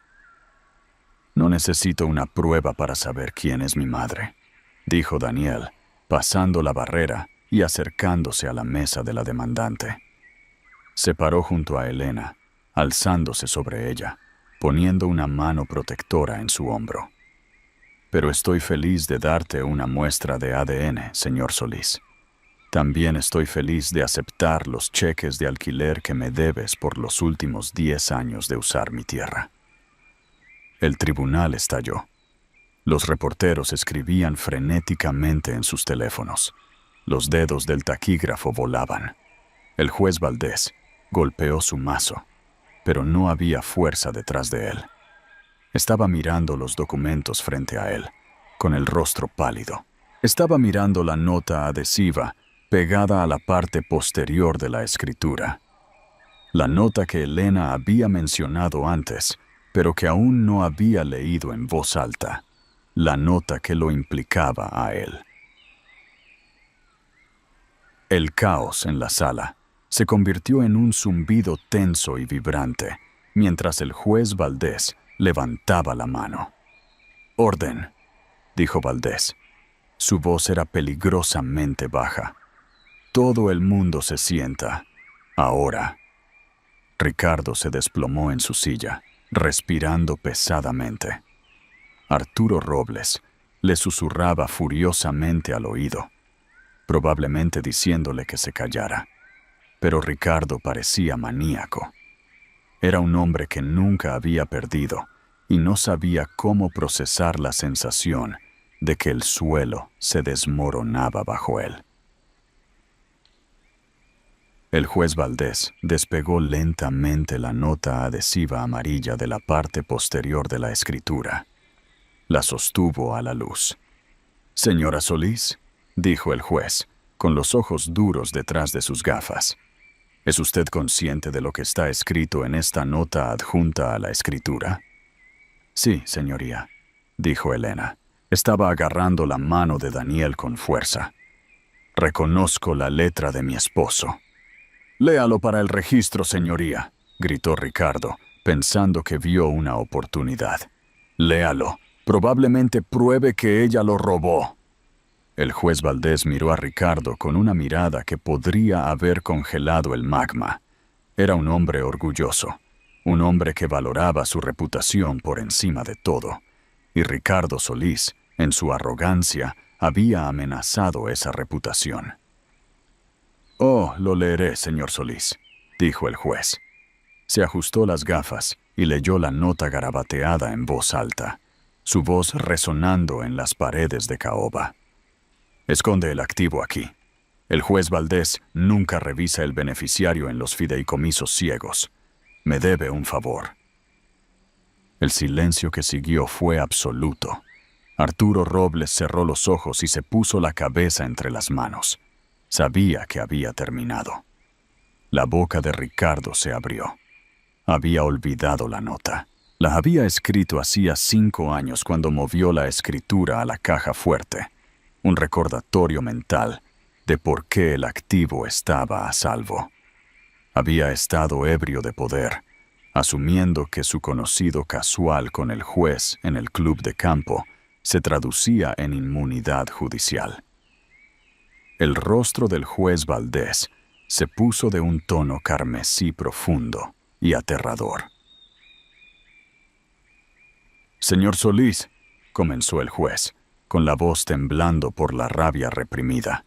«No necesito una prueba para saber quién es mi madre», dijo Daniel, pasando la barrera y acercándose a la mesa de la demandante. Se paró junto a Elena, alzándose sobre ella, poniendo una mano protectora en su hombro. «Pero estoy feliz de darte una muestra de ADN, señor Solís. También estoy feliz de aceptar los cheques de alquiler que me debes por los últimos 10 años de usar mi tierra». El tribunal estalló. Los reporteros escribían frenéticamente en sus teléfonos. Los dedos del taquígrafo volaban. El juez Valdés golpeó su mazo, pero no había fuerza detrás de él. Estaba mirando los documentos frente a él, con el rostro pálido. Estaba mirando la nota adhesiva pegada a la parte posterior de la escritura. La nota que Elena había mencionado antes, pero que aún no había leído en voz alta. La nota que lo implicaba a él. El caos en la sala se convirtió en un zumbido tenso y vibrante, mientras el juez Valdés levantaba la mano. «Orden», dijo Valdés. Su voz era peligrosamente baja. «Todo el mundo se sienta. Ahora». Ricardo se desplomó en su silla, respirando pesadamente. Arturo Robles le susurraba furiosamente al oído, probablemente diciéndole que se callara. Pero Ricardo parecía maníaco. Era un hombre que nunca había perdido y no sabía cómo procesar la sensación de que el suelo se desmoronaba bajo él. El juez Valdés despegó lentamente la nota adhesiva amarilla de la parte posterior de la escritura. La sostuvo a la luz. «Señora Solís», dijo el juez, con los ojos duros detrás de sus gafas. «¿Es usted consciente de lo que está escrito en esta nota adjunta a la escritura?» «Sí, señoría», dijo Elena. Estaba agarrando la mano de Daniel con fuerza. «Reconozco la letra de mi esposo». «Léalo para el registro, señoría», gritó Ricardo, pensando que vio una oportunidad. «Léalo. Probablemente pruebe que ella lo robó». El juez Valdés miró a Ricardo con una mirada que podría haber congelado el magma. Era un hombre orgulloso. un hombre que valoraba su reputación por encima de todo, y Ricardo Solís, en su arrogancia, había amenazado esa reputación. «Oh, lo leeré, señor Solís», dijo el juez. Se ajustó las gafas y leyó la nota garabateada en voz alta, su voz resonando en las paredes de caoba. «Esconde el activo aquí. El juez Valdés nunca revisa el beneficiario en los fideicomisos ciegos. Me debe un favor». El silencio que siguió fue absoluto. Arturo Robles cerró los ojos y se puso la cabeza entre las manos. Sabía que había terminado. La boca de Ricardo se abrió. Había olvidado la nota. La había escrito hacía 5 años cuando movió la escritura a la caja fuerte. Un recordatorio mental de por qué el activo estaba a salvo. Había estado ebrio de poder, asumiendo que su conocido casual con el juez en el club de campo se traducía en inmunidad judicial. El rostro del juez Valdés se puso de un tono carmesí profundo y aterrador. «Señor Solís», comenzó el juez, con la voz temblando por la rabia reprimida,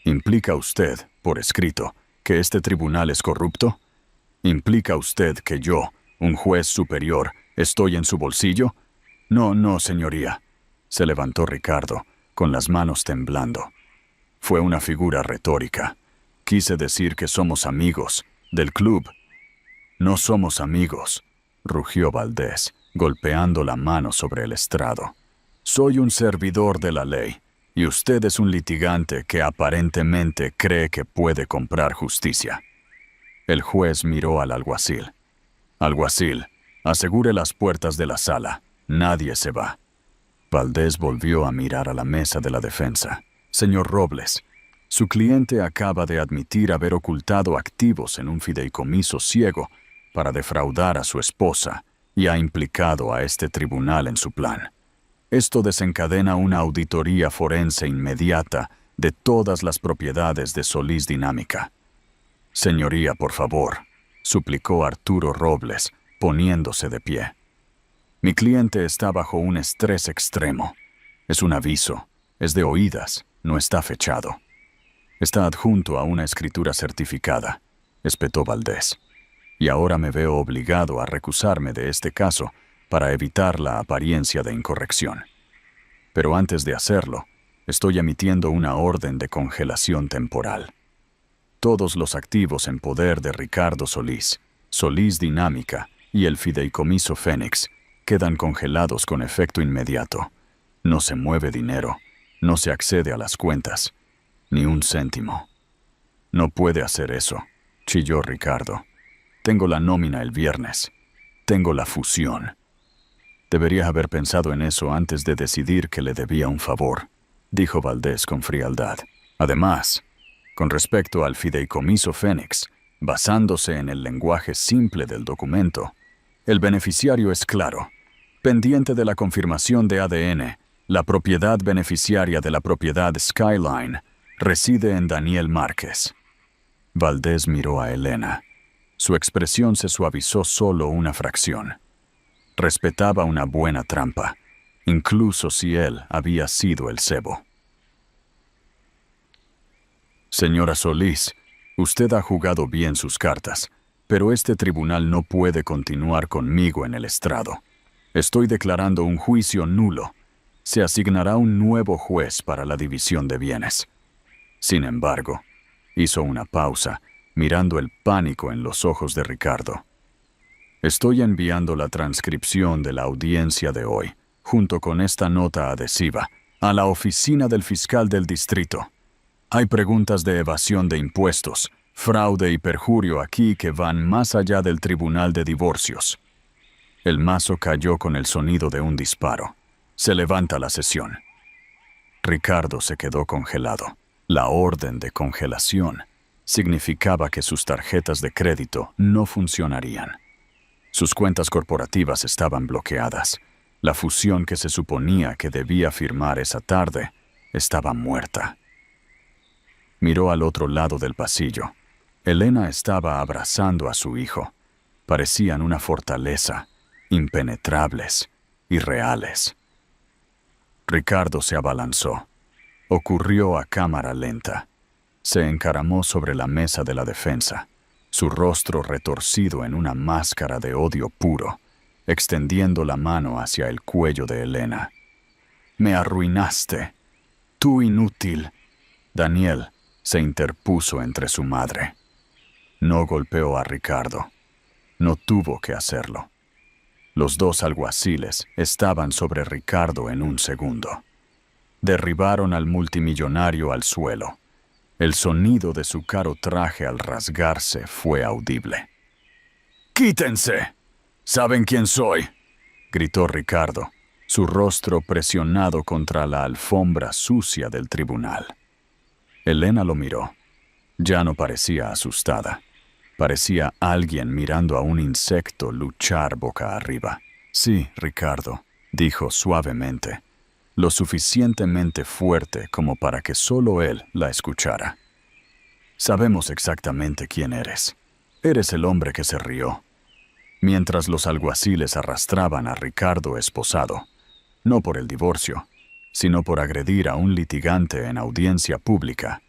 «¿implica usted, por escrito, que este tribunal es corrupto? ¿Implica usted que yo, un juez superior, estoy en su bolsillo? No, señoría». Se levantó Ricardo, con las manos temblando. «Fue una figura retórica. Quise decir que somos amigos, del club». «No somos amigos», rugió Valdés, golpeando la mano sobre el estrado. «Soy un servidor de la ley, y usted es un litigante que aparentemente cree que puede comprar justicia». El juez miró al alguacil. «Alguacil, asegure las puertas de la sala. Nadie se va». Valdés volvió a mirar a la mesa de la defensa. «Señor Robles, su cliente acaba de admitir haber ocultado activos en un fideicomiso ciego para defraudar a su esposa y ha implicado a este tribunal en su plan. Esto desencadena una auditoría forense inmediata de todas las propiedades de Solís Dinámica». «Señoría, por favor», suplicó Arturo Robles, poniéndose de pie. «Mi cliente está bajo un estrés extremo. Es un aviso, es de oídas, no está fechado. Está adjunto a una escritura certificada», espetó Valdés. «Y ahora me veo obligado a recusarme de este caso para evitar la apariencia de incorrección. Pero antes de hacerlo, estoy emitiendo una orden de congelación temporal. Todos los activos en poder de Ricardo Solís, Solís Dinámica y el fideicomiso Fénix quedan congelados con efecto inmediato. No se mueve dinero, no se accede a las cuentas, ni un céntimo». «No puede hacer eso», chilló Ricardo. «Tengo la nómina el viernes. Tengo la fusión». «Debería haber pensado en eso antes de decidir que le debía un favor», dijo Valdés con frialdad. «Además, con respecto al fideicomiso Fénix, basándose en el lenguaje simple del documento, el beneficiario es claro. Pendiente de la confirmación de ADN, la propiedad beneficiaria de la propiedad Skyline reside en Daniel Márquez». Valdés miró a Elena. Su expresión se suavizó solo una fracción. Respetaba una buena trampa, incluso si él había sido el cebo. «Señora Solís, usted ha jugado bien sus cartas, pero este tribunal no puede continuar conmigo en el estrado. Estoy declarando un juicio nulo. Se asignará un nuevo juez para la división de bienes». Sin embargo, hizo una pausa, mirando el pánico en los ojos de Ricardo. «Estoy enviando la transcripción de la audiencia de hoy, junto con esta nota adhesiva, a la oficina del fiscal del distrito. Hay preguntas de evasión de impuestos, fraude y perjurio aquí que van más allá del tribunal de divorcios». El mazo cayó con el sonido de un disparo. Se levanta la sesión. Ricardo se quedó congelado. La orden de congelación significaba que sus tarjetas de crédito no funcionarían. Sus cuentas corporativas estaban bloqueadas. La fusión que se suponía que debía firmar esa tarde estaba muerta. Miró al otro lado del pasillo. Elena estaba abrazando a su hijo. Parecían una fortaleza, impenetrables, irreales. Ricardo se abalanzó. Ocurrió a cámara lenta. Se encaramó sobre la mesa de la defensa, su rostro retorcido en una máscara de odio puro, extendiendo la mano hacia el cuello de Elena. «Me arruinaste. Tú inútil». Daniel se interpuso entre su madre. No golpeó a Ricardo. No tuvo que hacerlo. Los dos alguaciles estaban sobre Ricardo en un segundo. Derribaron al multimillonario al suelo. El sonido de su caro traje al rasgarse fue audible. «¡Quítense! ¿Saben quién soy?», gritó Ricardo, su rostro presionado contra la alfombra sucia del tribunal. Elena lo miró. Ya no parecía asustada. Parecía alguien mirando a un insecto luchar boca arriba. «Sí, Ricardo», dijo suavemente, lo suficientemente fuerte como para que solo él la escuchara. «Sabemos exactamente quién eres. Eres el hombre que se rió». Mientras los alguaciles arrastraban a Ricardo esposado, no por el divorcio, sino por agredir a un litigante en audiencia pública,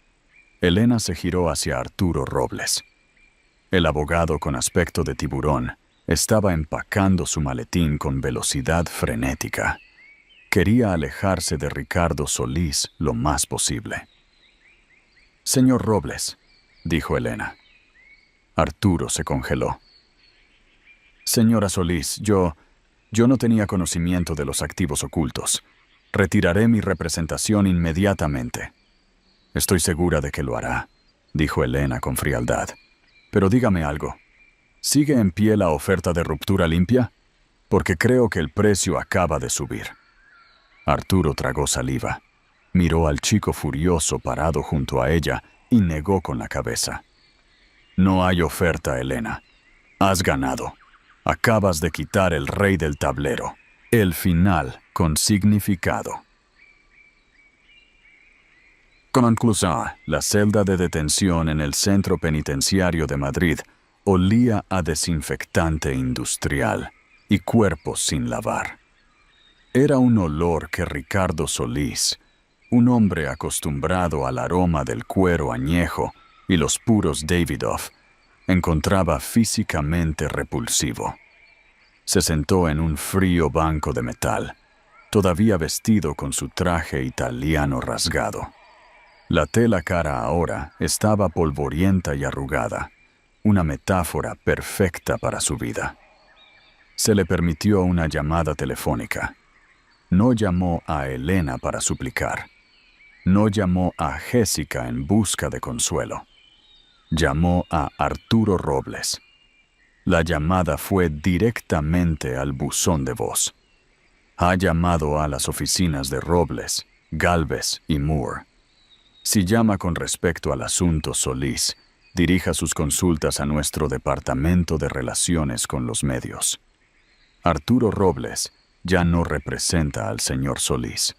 Elena se giró hacia Arturo Robles. El abogado con aspecto de tiburón estaba empacando su maletín con velocidad frenética. Quería alejarse de Ricardo Solís lo más posible. «Señor Robles», dijo Elena. Arturo se congeló. «Señora Solís, yo no tenía conocimiento de los activos ocultos. Retiraré mi representación inmediatamente». «Estoy segura de que lo hará», dijo Elena con frialdad. «Pero dígame algo. ¿Sigue en pie la oferta de ruptura limpia? Porque creo que el precio acaba de subir». Arturo tragó saliva. Miró al chico furioso parado junto a ella y negó con la cabeza. «No hay oferta, Elena. Has ganado. Acabas de quitar el rey del tablero. El final con significado». Conclusión. La celda de detención en el centro penitenciario de Madrid olía a desinfectante industrial y cuerpos sin lavar. Era un olor que Ricardo Solís, un hombre acostumbrado al aroma del cuero añejo y los puros Davidoff, encontraba físicamente repulsivo. Se sentó en un frío banco de metal, todavía vestido con su traje italiano rasgado. La tela cara ahora estaba polvorienta y arrugada, una metáfora perfecta para su vida. Se le permitió una llamada telefónica. No llamó a Elena para suplicar. No llamó a Jessica en busca de consuelo. Llamó a Arturo Robles. La llamada fue directamente al buzón de voz. Ha llamado a las oficinas de Robles, Gálvez y Moore. Si llama con respecto al asunto Solís, dirija sus consultas a nuestro Departamento de Relaciones con los Medios. Arturo Robles ya no representa al señor Solís.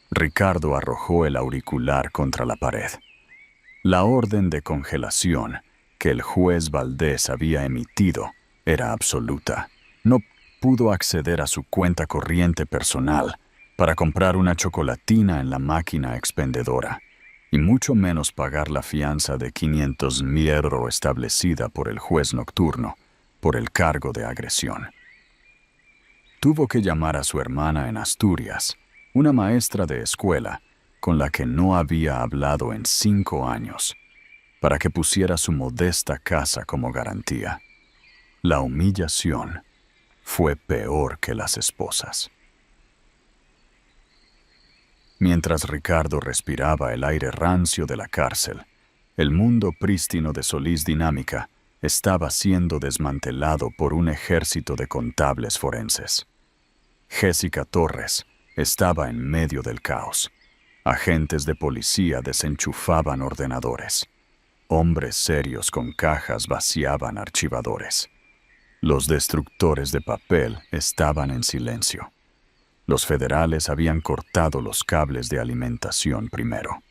Ricardo arrojó el auricular contra la pared. La orden de congelación que el juez Valdés había emitido era absoluta. No pudo acceder a su cuenta corriente personal para comprar una chocolatina en la máquina expendedora, y mucho menos pagar la fianza de 500,000 euros establecida por el juez nocturno por el cargo de agresión. Tuvo que llamar a su hermana en Asturias, una maestra de escuela con la que no había hablado en 5 años, para que pusiera su modesta casa como garantía. La humillación fue peor que las esposas. Mientras Ricardo respiraba el aire rancio de la cárcel, el mundo prístino de Solís Dinámica estaba siendo desmantelado por un ejército de contables forenses. Jessica Torres estaba en medio del caos. Agentes de policía desenchufaban ordenadores. Hombres serios con cajas vaciaban archivadores. Los destructores de papel estaban en silencio. Los federales habían cortado los cables de alimentación primero.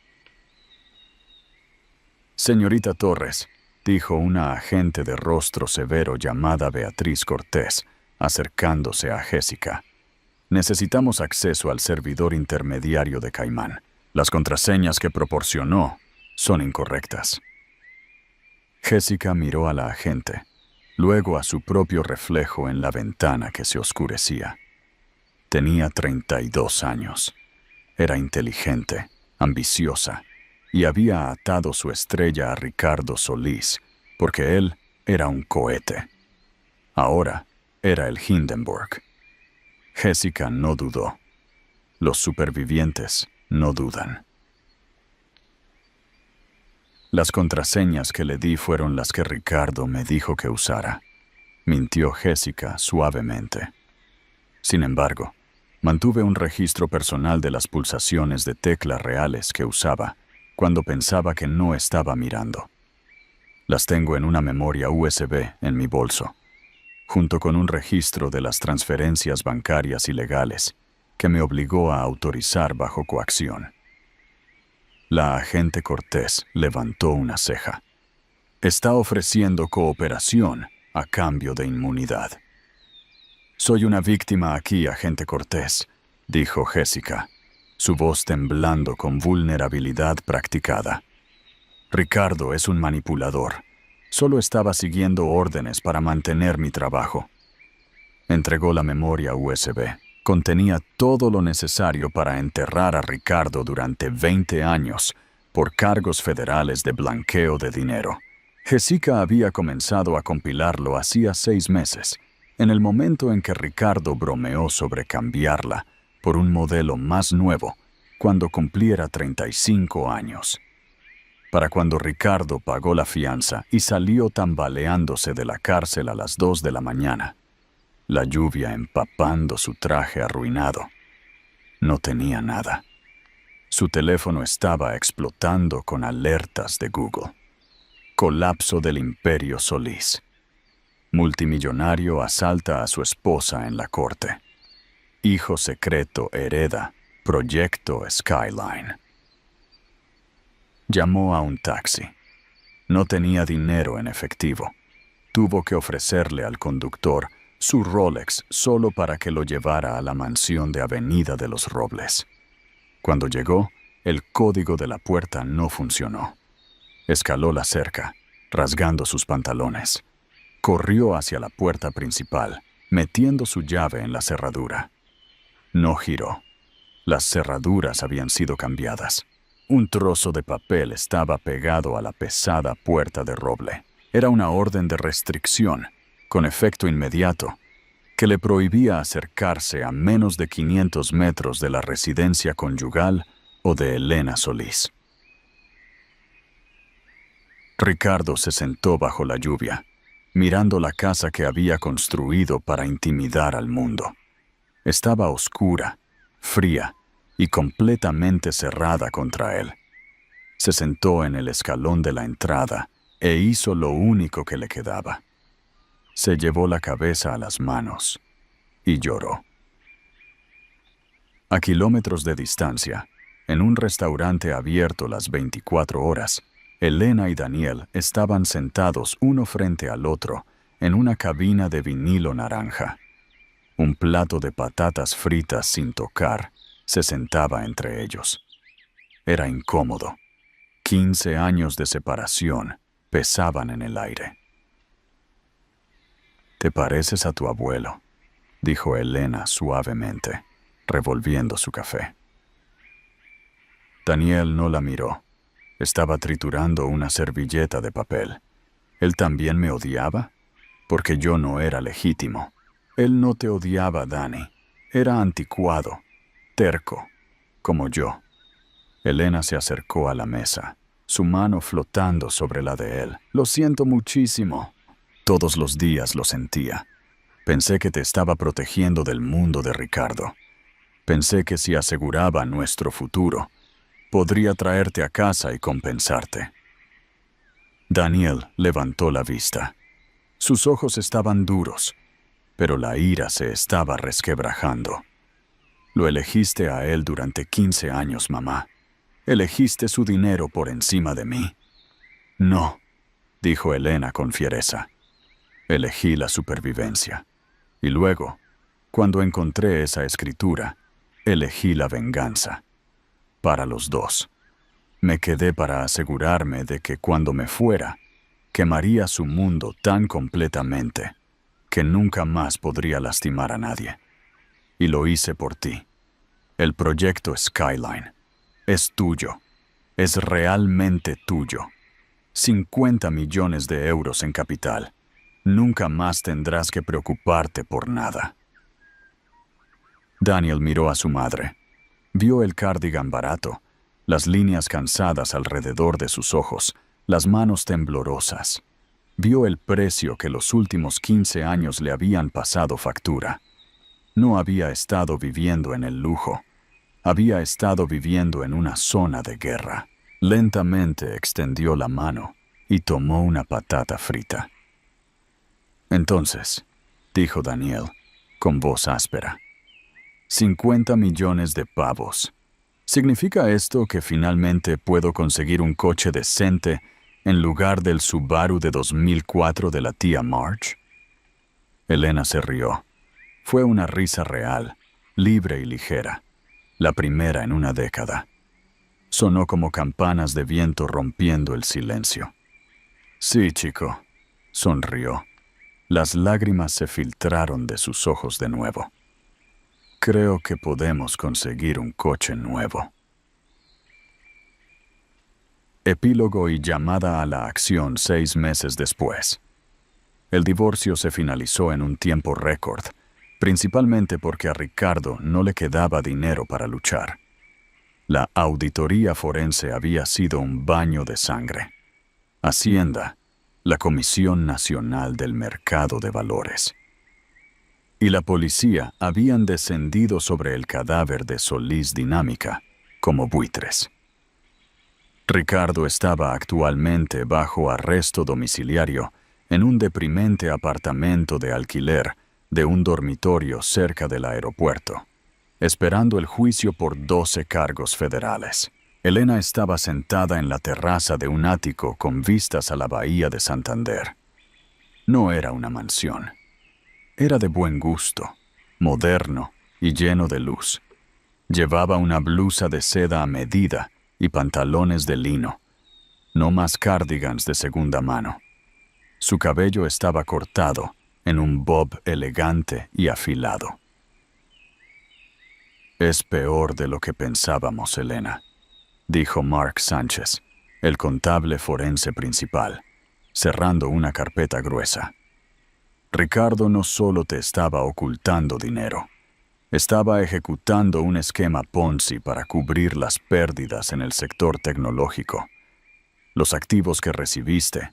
«Señorita Torres, dijo una agente de rostro severo llamada Beatriz Cortés, acercándose a Jessica. Necesitamos acceso al servidor intermediario de Caimán. Las contraseñas que proporcionó son incorrectas. Jessica miró a la agente, luego a su propio reflejo en la ventana que se oscurecía. Tenía 32 años. Era inteligente, ambiciosa, y había atado su estrella a Ricardo Solís, porque él era un cohete. Ahora era el Hindenburg. Jessica no dudó. Los supervivientes no dudan. Las contraseñas que le di fueron las que Ricardo me dijo que usara, mintió Jessica suavemente. Sin embargo, mantuve un registro personal de las pulsaciones de teclas reales que usaba cuando pensaba que no estaba mirando. Las tengo en una memoria USB en mi bolso, junto con un registro de las transferencias bancarias ilegales que me obligó a autorizar bajo coacción. La agente Cortés levantó una ceja. Está ofreciendo cooperación a cambio de inmunidad. Soy una víctima aquí, agente Cortés, dijo Jessica, su voz temblando con vulnerabilidad practicada. Ricardo es un manipulador. Solo estaba siguiendo órdenes para mantener mi trabajo. Entregó la memoria USB. Contenía todo lo necesario para enterrar a Ricardo durante 20 años por cargos federales de blanqueo de dinero. Jessica había comenzado a compilarlo hacía 6 meses, en el momento en que Ricardo bromeó sobre cambiarla por un modelo más nuevo cuando cumpliera 35 años. Para cuando Ricardo pagó la fianza y salió tambaleándose de la cárcel a las 2 de la mañana, la lluvia empapando su traje arruinado. No tenía nada. Su teléfono estaba explotando con alertas de Google. Colapso del Imperio Solís. Multimillonario asalta a su esposa en la corte. Hijo secreto hereda Proyecto Skyline. Llamó a un taxi. No tenía dinero en efectivo. Tuvo que ofrecerle al conductor su Rolex solo para que lo llevara a la mansión de Avenida de los Robles. Cuando llegó, el código de la puerta no funcionó. Escaló la cerca, rasgando sus pantalones. Corrió hacia la puerta principal, metiendo su llave en la cerradura. No giró. Las cerraduras habían sido cambiadas. Un trozo de papel estaba pegado a la pesada puerta de roble. Era una orden de restricción, con efecto inmediato, que le prohibía acercarse a menos de 500 metros de la residencia conyugal o de Elena Solís. Ricardo se sentó bajo la lluvia, mirando la casa que había construido para intimidar al mundo. Estaba oscura, fría y completamente cerrada contra él. Se sentó en el escalón de la entrada e hizo lo único que le quedaba. Se llevó la cabeza a las manos y lloró. A kilómetros de distancia, en un restaurante abierto las 24 horas, Elena y Daniel estaban sentados uno frente al otro en una cabina de vinilo naranja. Un plato de patatas fritas sin tocar se sentaba entre ellos. Era incómodo. 15 años de separación pesaban en el aire. «Te pareces a tu abuelo», dijo Elena suavemente, revolviendo su café. Daniel no la miró. Estaba triturando una servilleta de papel. ¿Él también me odiaba? Porque yo no era legítimo. Él no te odiaba, Dani. Era anticuado, terco, como yo. Elena se acercó a la mesa, su mano flotando sobre la de él. «Lo siento muchísimo». Todos los días lo sentía. Pensé que te estaba protegiendo del mundo de Ricardo. Pensé que si aseguraba nuestro futuro, podría traerte a casa y compensarte. Daniel levantó la vista. Sus ojos estaban duros, pero la ira se estaba resquebrajando. Lo elegiste a él durante 15 años, mamá. Elegiste su dinero por encima de mí. No, dijo Elena con fiereza. Elegí la supervivencia. Y luego, cuando encontré esa escritura, elegí la venganza. Para los dos. Me quedé para asegurarme de que cuando me fuera, quemaría su mundo tan completamente que nunca más podría lastimar a nadie. Y lo hice por ti. El proyecto Skyline es tuyo. Es realmente tuyo. 50 millones de euros en capital. Nunca más tendrás que preocuparte por nada. Daniel miró a su madre. Vio el cardigan barato, las líneas cansadas alrededor de sus ojos, las manos temblorosas. Vio el precio que los últimos 15 años le habían pasado factura. No había estado viviendo en el lujo. Había estado viviendo en una zona de guerra. Lentamente extendió la mano y tomó una patata frita. Entonces, dijo Daniel, con voz áspera, 50 millones de pavos. ¿Significa esto que finalmente puedo conseguir un coche decente en lugar del Subaru de 2004 de la tía Marge? Elena se rió. Fue una risa real, libre y ligera, la primera en una década. Sonó como campanas de viento rompiendo el silencio. Sí, chico, sonrió. Las lágrimas se filtraron de sus ojos de nuevo. Creo que podemos conseguir un coche nuevo. Epílogo y llamada a la acción 6 meses después. El divorcio se finalizó en un tiempo récord, principalmente porque a Ricardo no le quedaba dinero para luchar. La auditoría forense había sido un baño de sangre. Hacienda, la Comisión Nacional del Mercado de Valores y la policía habían descendido sobre el cadáver de Solís Dinámica como buitres. Ricardo estaba actualmente bajo arresto domiciliario en un deprimente apartamento de alquiler de un dormitorio cerca del aeropuerto, esperando el juicio por 12 cargos federales. Elena estaba sentada en la terraza de un ático con vistas a la bahía de Santander. No era una mansión. Era de buen gusto, moderno y lleno de luz. Llevaba una blusa de seda a medida y pantalones de lino, no más cardigans de segunda mano. Su cabello estaba cortado en un bob elegante y afilado. Es peor de lo que pensábamos, Elena, dijo Mark Sánchez, el contable forense principal, cerrando una carpeta gruesa. Ricardo no solo te estaba ocultando dinero, estaba ejecutando un esquema Ponzi para cubrir las pérdidas en el sector tecnológico. Los activos que recibiste,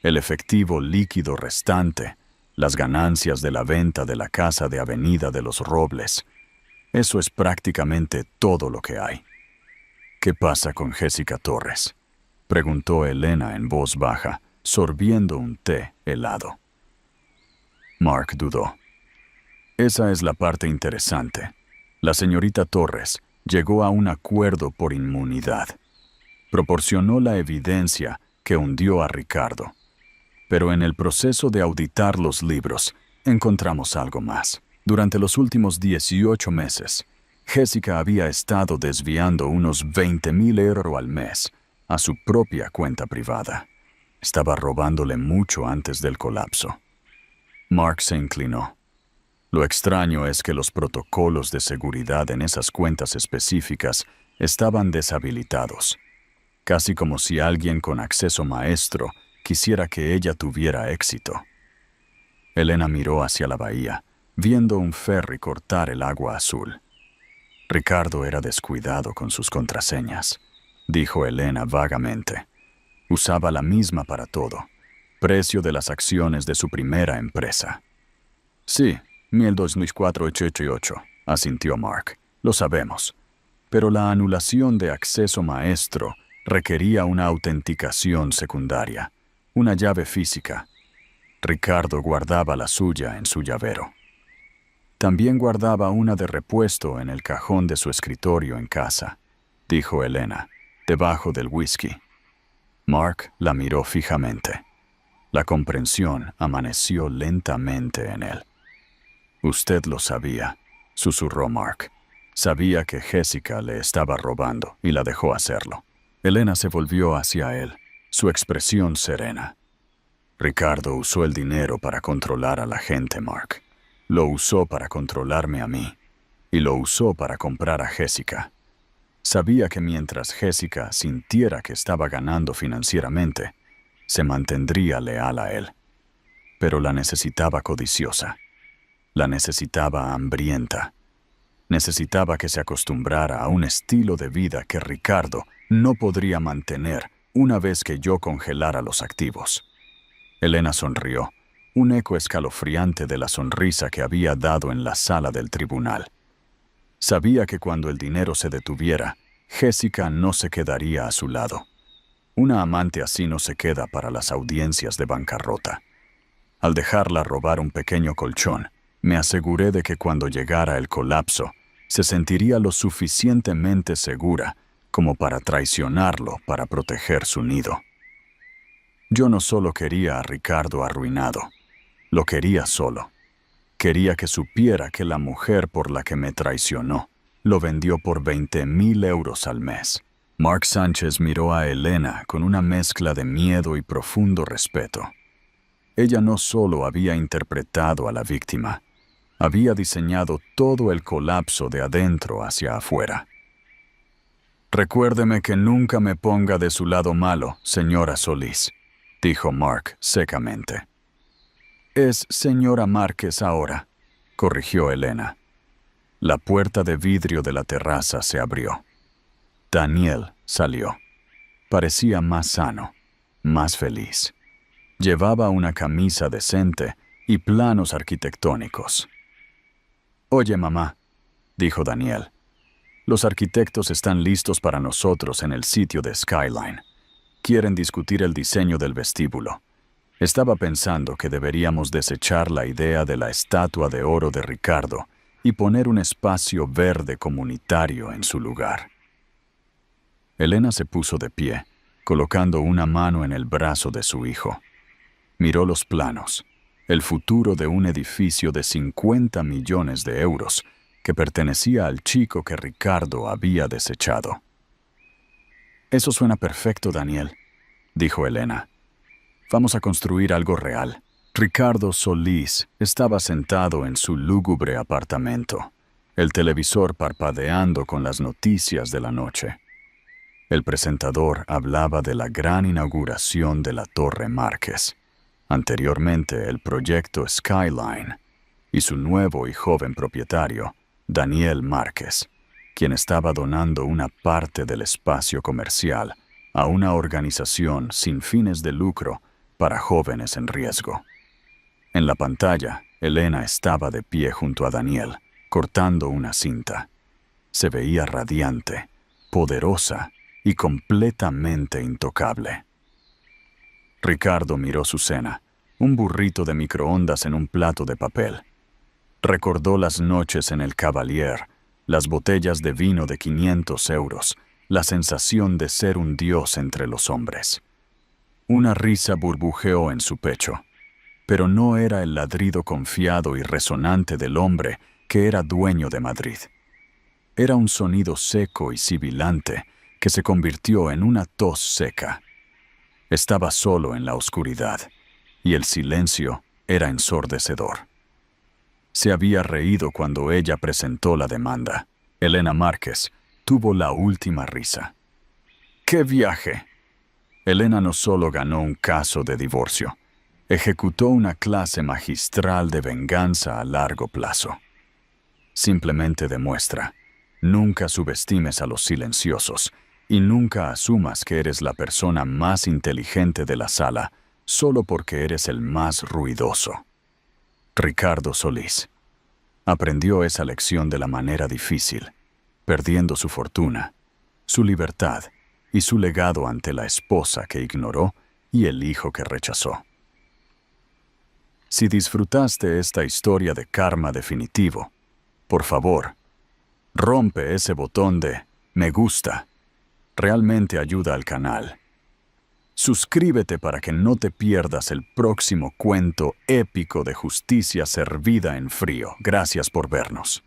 el efectivo líquido restante, las ganancias de la venta de la casa de Avenida de los Robles, eso es prácticamente todo lo que hay. ¿Qué pasa con Jessica Torres?, preguntó Elena en voz baja, sorbiendo un té helado. Mark dudó. Esa es la parte interesante. La señorita Torres llegó a un acuerdo por inmunidad. Proporcionó la evidencia que hundió a Ricardo. Pero en el proceso de auditar los libros, encontramos algo más. Durante los últimos 18 meses, Jessica había estado desviando unos 20.000 euros al mes a su propia cuenta privada. Estaba robándole mucho antes del colapso. Mark se inclinó. Lo extraño es que los protocolos de seguridad en esas cuentas específicas estaban deshabilitados, casi como si alguien con acceso maestro quisiera que ella tuviera éxito. Elena miró hacia la bahía, viendo un ferry cortar el agua azul. Ricardo era descuidado con sus contraseñas, dijo Elena vagamente. Usaba la misma para todo. Precio de las acciones de su primera empresa. Sí, 2004-88, asintió Mark. Lo sabemos. Pero la anulación de acceso maestro requería una autenticación secundaria, una llave física. Ricardo guardaba la suya en su llavero. También guardaba una de repuesto en el cajón de su escritorio en casa, dijo Elena, debajo del whisky. Mark la miró fijamente. La comprensión amaneció lentamente en él. «Usted lo sabía», susurró Mark. Sabía que Jessica le estaba robando y la dejó hacerlo. Elena se volvió hacia él, su expresión serena. «Ricardo usó el dinero para controlar a la gente, Mark. Lo usó para controlarme a mí. Y lo usó para comprar a Jessica. Sabía que mientras Jessica sintiera que estaba ganando financieramente, se mantendría leal a él. Pero la necesitaba codiciosa. La necesitaba hambrienta. Necesitaba que se acostumbrara a un estilo de vida que Ricardo no podría mantener una vez que yo congelara los activos». Elena sonrió, un eco escalofriante de la sonrisa que había dado en la sala del tribunal. Sabía que cuando el dinero se detuviera, Jessica no se quedaría a su lado. Una amante así no se queda para las audiencias de bancarrota. Al dejarla robar un pequeño colchón, me aseguré de que cuando llegara el colapso, se sentiría lo suficientemente segura como para traicionarlo para proteger su nido. Yo no solo quería a Ricardo arruinado, lo quería solo. Quería que supiera que la mujer por la que me traicionó lo vendió por 20,000 euros al mes. Mark Sánchez miró a Elena con una mezcla de miedo y profundo respeto. Ella no solo había interpretado a la víctima, había diseñado todo el colapso de adentro hacia afuera. «Recuérdeme que nunca me ponga de su lado malo, señora Solís», dijo Mark secamente. «Es señora Márquez ahora», corrigió Elena. La puerta de vidrio de la terraza se abrió. Daniel salió. Parecía más sano, más feliz. Llevaba una camisa decente y planos arquitectónicos. «Oye, mamá», dijo Daniel, «los arquitectos están listos para nosotros en el sitio de Skyline. Quieren discutir el diseño del vestíbulo. Estaba pensando que deberíamos desechar la idea de la estatua de oro de Ricardo y poner un espacio verde comunitario en su lugar». Elena se puso de pie, colocando una mano en el brazo de su hijo. Miró los planos, el futuro de un edificio de 50 millones de euros que pertenecía al chico que Ricardo había desechado. «Eso suena perfecto, Daniel», dijo Elena. «Vamos a construir algo real». Ricardo Solís estaba sentado en su lúgubre apartamento, el televisor parpadeando con las noticias de la noche. El presentador hablaba de la gran inauguración de la Torre Márquez, anteriormente el proyecto Skyline, y su nuevo y joven propietario, Daniel Márquez, quien estaba donando una parte del espacio comercial a una organización sin fines de lucro para jóvenes en riesgo. En la pantalla, Elena estaba de pie junto a Daniel, cortando una cinta. Se veía radiante, poderosa y completamente intocable. Ricardo miró su cena, un burrito de microondas en un plato de papel. Recordó las noches en el Cavalier, las botellas de vino de 500 euros, la sensación de ser un dios entre los hombres. Una risa burbujeó en su pecho, pero no era el ladrido confiado y resonante del hombre que era dueño de Madrid. Era un sonido seco y sibilante que se convirtió en una tos seca. Estaba solo en la oscuridad, y el silencio era ensordecedor. Se había reído cuando ella presentó la demanda. Elena Márquez tuvo la última risa. ¡Qué viaje! Elena no solo ganó un caso de divorcio, ejecutó una clase magistral de venganza a largo plazo. Simplemente demuestra, nunca subestimes a los silenciosos y nunca asumas que eres la persona más inteligente de la sala solo porque eres el más ruidoso. Ricardo Solís aprendió esa lección de la manera difícil, perdiendo su fortuna, su libertad y su legado ante la esposa que ignoró y el hijo que rechazó. Si disfrutaste esta historia de karma definitivo, por favor, rompe ese botón de me gusta. Realmente ayuda al canal. Suscríbete para que no te pierdas el próximo cuento épico de justicia servida en frío. Gracias por vernos.